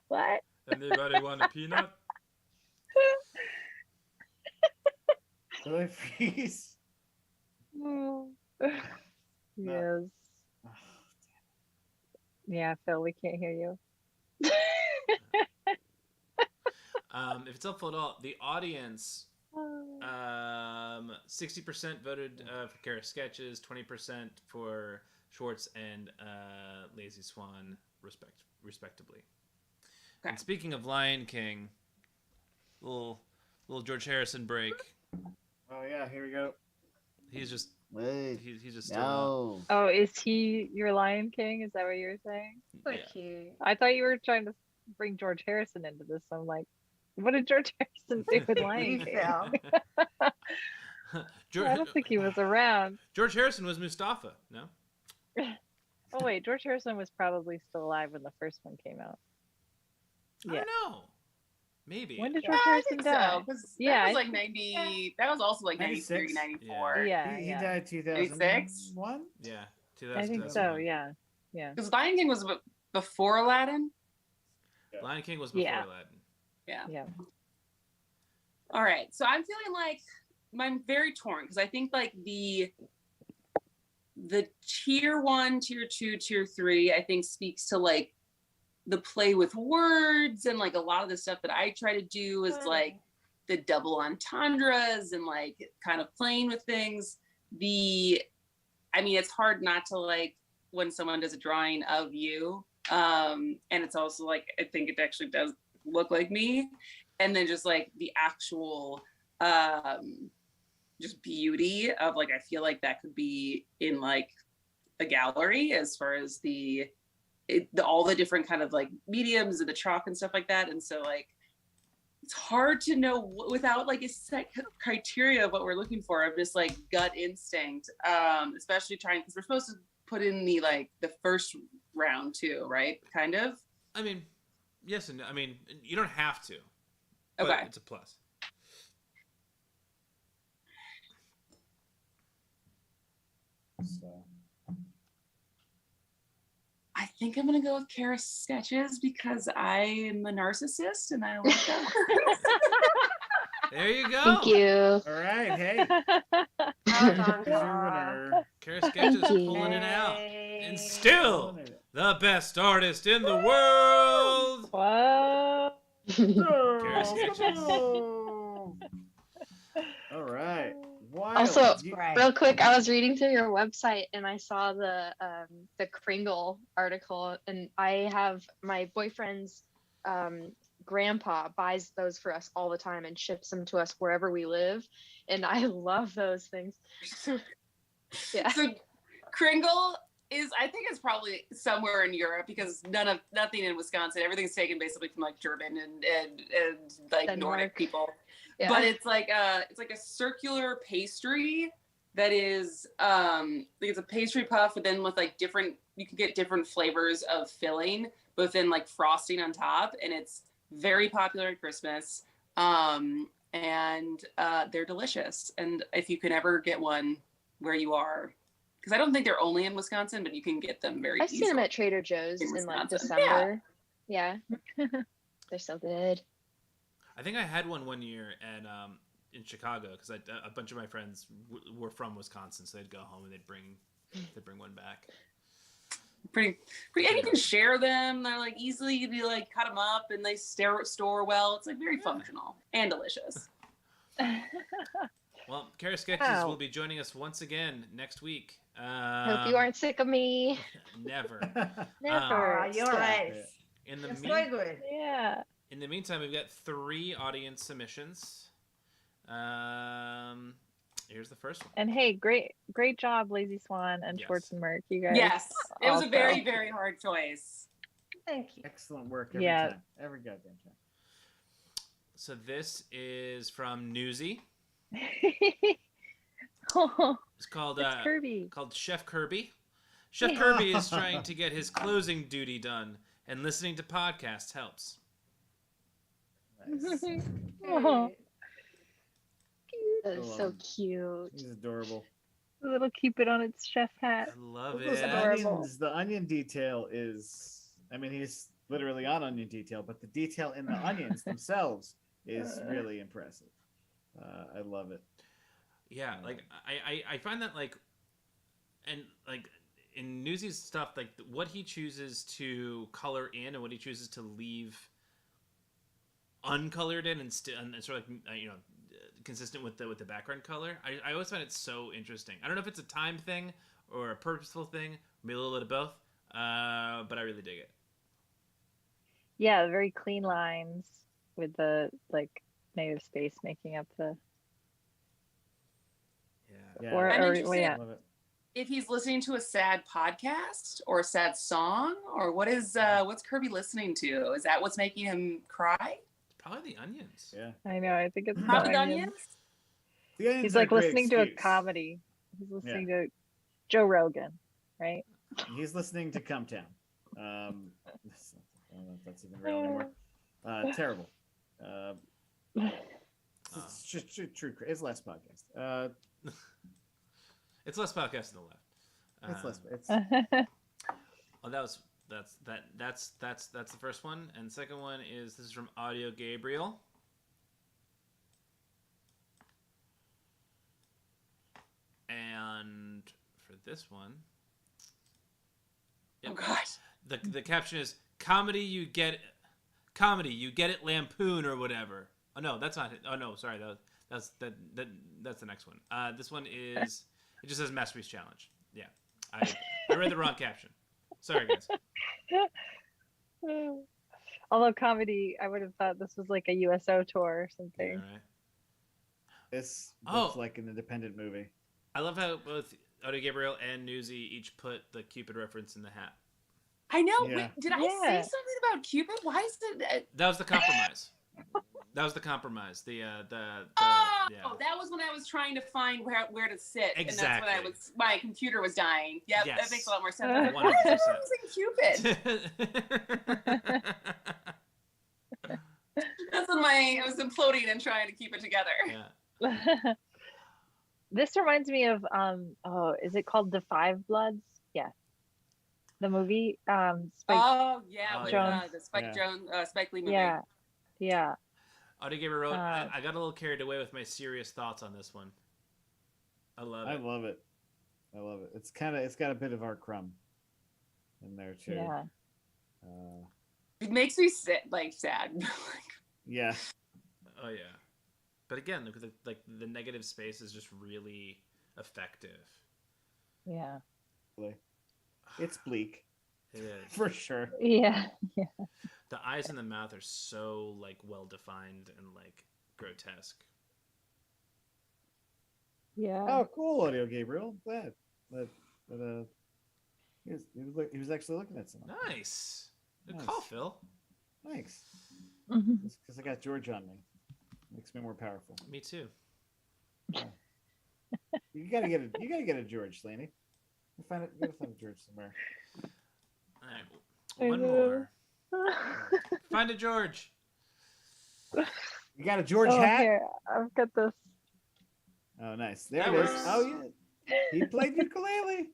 What? Anybody want a peanut? Will I freeze? Yes. Yeah, Phil, we can't hear you. If it's helpful at all, the audience, 60% voted for Kara sketches, 20% for Schwartz and Lazy Swan, respectively. Okay. And speaking of Lion King, little George Harrison break. Oh yeah, here we go. He's just he's just no. Oh, is he your Lion King? Is that what you were saying? So cute. I thought you were trying to bring George Harrison into this. I'm like, what did George Harrison do with Lion King? I don't think he was around. George Harrison was Mustafa, no? Oh wait, George Harrison was probably still alive when the first one came out. I don't know. Maybe. When did George Harrison die? So, that was like 90. That was also like 93, 94. Yeah. He died 2001. Yeah, 2000. I think so. Yeah. Because Lion King was before Aladdin. Lion King was before Aladdin. Yeah. All right. So I'm feeling like I'm very torn because I think like the tier 1, tier 2, tier 3, I think speaks to like the play with words and like a lot of the stuff that I try to do is like the double entendres and like kind of playing with things. I mean, it's hard not to like when someone does a drawing of you. And it's also like, I think it actually does look like me. And then just like the actual, just beauty of like, I feel like that could be in like a gallery as far as all the different kind of like mediums and the chalk and stuff like that. And so like, it's hard to know without like a set criteria of what we're looking for of just like gut instinct, especially because we're supposed to put in the first round too, right? Kind of. I mean, yes and no. I mean, you don't have to. But okay. It's a plus. So. I think I'm gonna go with Kara sketches because I am a narcissist and I like that. There you go. Thank you. All right, hey. Kara sketches pulling it out, and still the best artist in the world. Whoa. Kara sketches. All right. Wild. Also, real quick, I was reading through your website and I saw the Kringle article, and I have my boyfriend's grandpa buys those for us all the time and ships them to us wherever we live, and I love those things. Yeah. So Kringle I think it's probably somewhere in Europe because nothing in Wisconsin. Everything's taken basically from like German and like Denmark. Nordic people. Yeah. But it's like a circular pastry that is like it's a pastry puff, but then with like you can get different flavors of filling, but then like frosting on top, and it's very popular at Christmas. And they're delicious. And if you can ever get one where you are, because I don't think they're only in Wisconsin, but you can get them very I've easily. seen them at Trader Joe's in like Wisconsin. December. Yeah. They're so good. I think I had one year at in Chicago because a bunch of my friends were from Wisconsin, so they'd go home and they'd bring one back. Pretty, and you can share them. They're like easily you like cut them up and they store well. It's like very functional and delicious. Well, Kara Sketches will be joining us once again next week. Hope you aren't sick of me. Never. Oh, you're right. In the That's so good. Yeah. In the meantime, we've got 3 audience submissions. Here's the first one. And hey, great job, Lazy Swan and Yes. Schwartz and Merck. You guys. Yes, it was also- a very, very hard choice. Thank you. Excellent work every Yeah. time. Every goddamn time. So this is from Newsy. Oh, It's called it's Kirby. called Chef Kirby. Chef Kirby is trying to get his closing duty done, and listening to podcasts helps. Nice. Oh, That is so cute. He's adorable. the little Cupid on its chef hat. I love Those it. adorable. the onion detail is, I mean, he's literally on onion detail, but the detail in the onions themselves is really impressive. I love it. Yeah, like I find that like, and like in Newsy's stuff, like what he chooses to color in and what he chooses to leave uncolored in, and sort of like consistent with the background color. I always find it so interesting. I don't know if it's a time thing or a purposeful thing, maybe a little bit of both, but I really dig it. Yeah, very clean lines with the like negative space making up the. Yeah. Yeah, Or- I'm or- interested yeah. I love it. if he's listening to a sad podcast or a sad song, or what's Kirby listening to? Is that what's making him cry? Probably the onions. Yeah. I know. I think it's the Probably the onions. onions. The onions He's are like great listening to a excuse. comedy. He's listening to Joe Rogan, right? He's listening to Come Town. I don't know if that's even real anymore. Terrible. It's just true. It's less podcast. It's less podcast than the left. It's less. It's Oh, that's the first one, and the second one is this is from Audio Gabriel. And for this one, Oh gosh. the caption is comedy you get it lampoon or whatever. Oh no, that's not it. Oh no, sorry, that's the next one. This one is it just says masterpiece challenge. Yeah, I read the wrong caption. Sorry guys. Although comedy, I would have thought this was like a USO tour or something. Yeah, right. this Oh. looks like an independent movie. I love how both Audio Gabriel and Newsy each put the Cupid reference in the hat. I know. Yeah. Wait, did I Yeah. say something about Cupid? Why is it? That was the compromise. That was the compromise. The Oh, yeah. that was when I was trying to find where to sit, Exactly. and that's when my computer was dying. Yep, Yes. that makes a lot more sense. I was like, 100%. why is everyone using Cupid? That's when I was imploding and trying to keep it together. Yeah. This reminds me of is it called The Five Bloods? Yeah. The movie. Spike. Oh yeah, with Jones. the Spike Yeah. Jones, Spike Lee movie. Yeah. Yeah. Audio Gabriel wrote, Uh, I got a little carried away with my serious thoughts on this one. I love I it. love it. I love it. It's got a bit of our crumb in there too. Yeah. It makes me sad. Yeah. Oh yeah. But again, look at the negative space is just really effective. Yeah. It's bleak It is. for sure. Yeah. The eyes and the mouth are so like well defined and like grotesque. Yeah. Oh, cool, Audio Gabriel. Glad that He was actually looking at something. Nice. Good Nice. call, Phil. Thanks. Mhm. Because I got George on me. Makes me more powerful. Me too. You gotta get a George, Slaney. You gotta find a George somewhere. All right. I One know. more. Find a George. You got a George Oh, hat? here, I've got this. Oh, nice. There That it is. works. Oh, yeah. He played ukulele.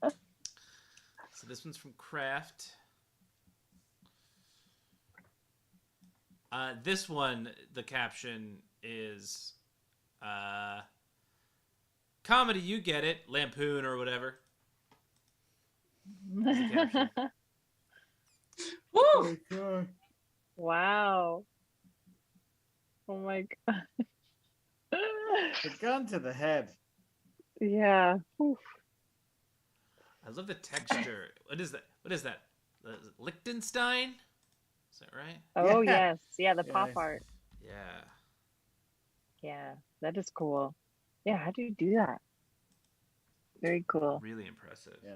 So this one's from Kraft. This one, the caption is comedy, you get it, lampoon or whatever. caption. Woo! God. Wow. Oh my god. The gun to the head. Yeah. Oof. I love the texture. What is that? Is it Liechtenstein? Is that right? Oh Yeah. yes. Yeah, the Yeah, pop nice. art. Yeah. Yeah, that is cool. Yeah, how do you do that? Very cool. Really impressive. Yeah.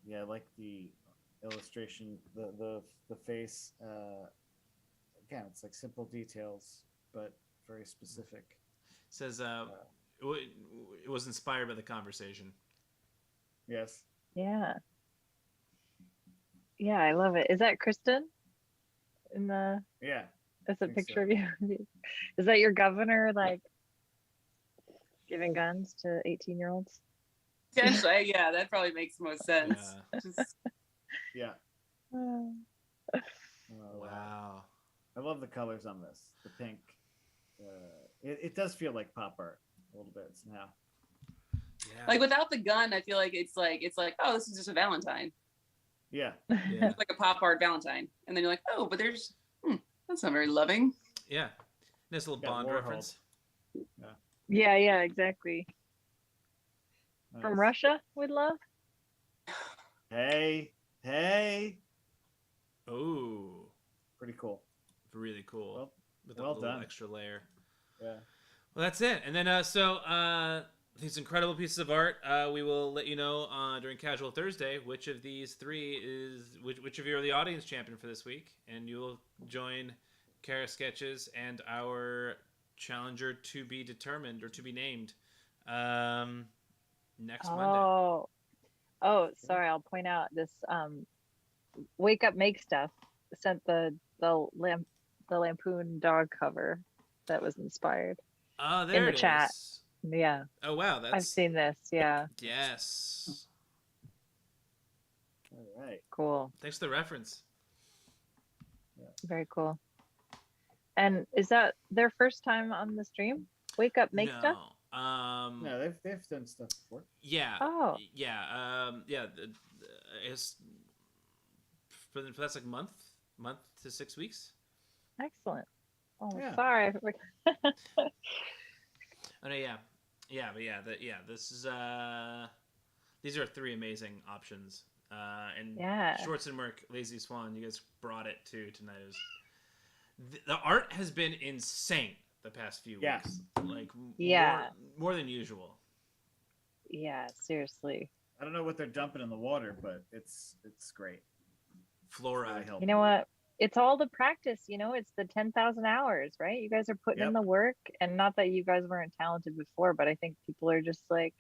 Yeah, I like the illustration, the face. Again, it's like simple details, but very specific. Says it was inspired by the conversation. Yes. Yeah. Yeah, I love it. Is that Kristin? In the Yeah. That's a think picture so. of you. Is that your governor like giving guns to 18-year-olds? Potentially, yeah, that probably makes the most sense. Yeah. Just, Yeah. Oh, Oh, Wow. I love the colors on this. The pink. It does feel like pop art a little bit somehow. Yeah. like without the gun, I feel like it's like, oh, this is just a Valentine. Yeah. Yeah. It's like a pop art Valentine. And then you're like, oh, but there's that's not very loving. Yeah. Nice little Yeah, Bond Warhol. reference. yeah, exactly. Nice. From Russia with love? Hey. Oh, Pretty cool. really cool. Well, With a well little done. extra layer. Yeah. Well, that's it. And then, these incredible pieces of art. We will let you know during Casual Thursday which of these three is which of you are the audience champion for this week, and you will join Kara Sketches and our challenger to be determined or to be named next Monday. Oh, sorry. I'll point out this. Wake Up Make Stuff sent the Lampoon dog cover that was inspired. Oh, there the it chat. is. Yeah, Oh wow, that's I've seen this. Yeah, yes. All right. cool. Thanks for the reference. Very cool. And is that their first time on the stream? Wake Up Make Stuff? No, they've done stuff before. Yeah. Oh. Yeah. It's for that's like month to 6 weeks. Excellent. Oh, Yeah. sorry. Oh no, this is these are three amazing options. And Yeah. Shorts and Merc, Lazy Swan, you guys brought it tonight. It was the art has been insane the past few Yeah. weeks. Like Yeah. more than usual. Yeah, seriously. I don't know what they're dumping in the water, but it's great. Fluoride. Really You know what? It's all the practice, it's the 10,000 hours, right? You guys are putting in Yep. the work, and not that you guys weren't talented before, but I think people are just like,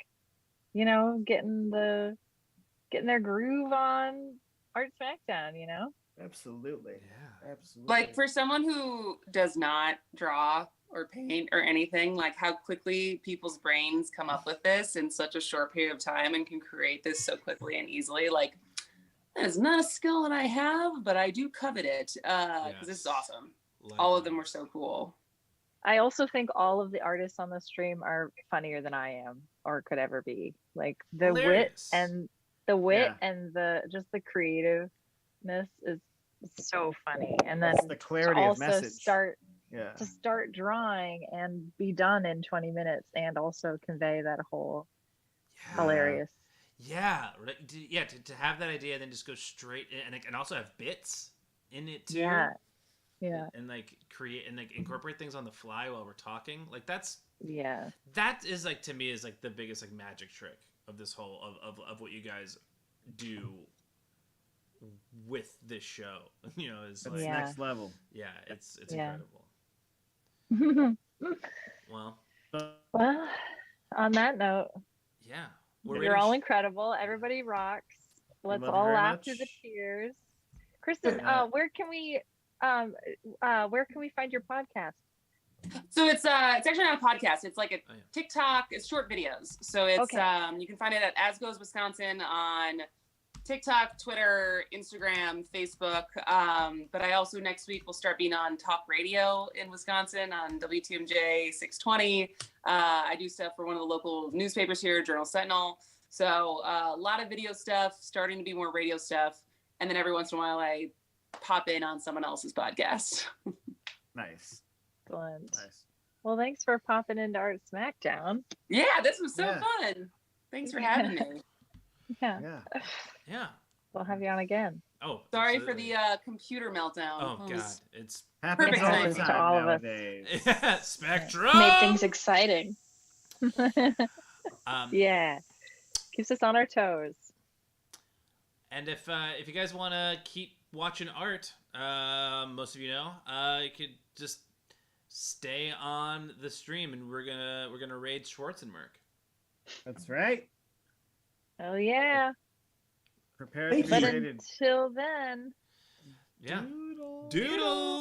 getting their groove on Art Smackdown, Absolutely. Yeah. Absolutely. Like for someone who does not draw or paint or anything, like how quickly people's brains come up with this in such a short period of time and can create this so quickly and easily. Like that is not a skill that I have, but I do covet it because this is awesome. All of them were so cool. I also think all of the artists on the stream are funnier than I am or could ever be. Like the Hilarious. wit Yeah. and the creativeness is so funny. And then That's the clarity to of also message. start drawing and be done in 20 minutes and also convey that whole hilarious. Yeah, right. To have that idea, then just go straight in, and also have bits in it too. Yeah. And like create and like incorporate things on the fly while we're talking. Like that is like to me is like the biggest like magic trick of this whole of what you guys do with this show. You know, is It's like next level. yeah, it's Yeah. incredible. Well, Well, on that note, yeah, you're all incredible. Everybody rocks. Let's love you all very laugh much. through the tears. Kristin, where can we find your podcast? So it's actually not a podcast. It's like a Oh, yeah. TikTok. It's short videos. So it's Okay. you can find it at As Goes Wisconsin on TikTok, Twitter, Instagram, Facebook. But I also next week will start being on talk radio in Wisconsin on WTMJ 620. I do stuff for one of the local newspapers here, Journal Sentinel. So a lot of video stuff, starting to be more radio stuff. And then every once in a while I pop in on someone else's podcast. Nice. Excellent. Nice. Well, thanks for popping into Art Smackdown. Yeah, this was so Yeah. fun. Thanks for having me. Yeah, Yeah. Yeah. we'll have you on again. Oh, Sorry absolutely. for the computer meltdown. Oh It God, was- it's Happens Perfect all timing. the To time all of us. nowadays. Spectrum. Made things exciting. Um, Yeah, keeps us on our toes. And if you guys want to keep watching art, most of you know, you could just stay on the stream, and we're gonna raid Schwarzenmerk. That's right. Oh yeah. Prepare Thank to you. be But rated. until then. Yeah. Doodle. Doodle.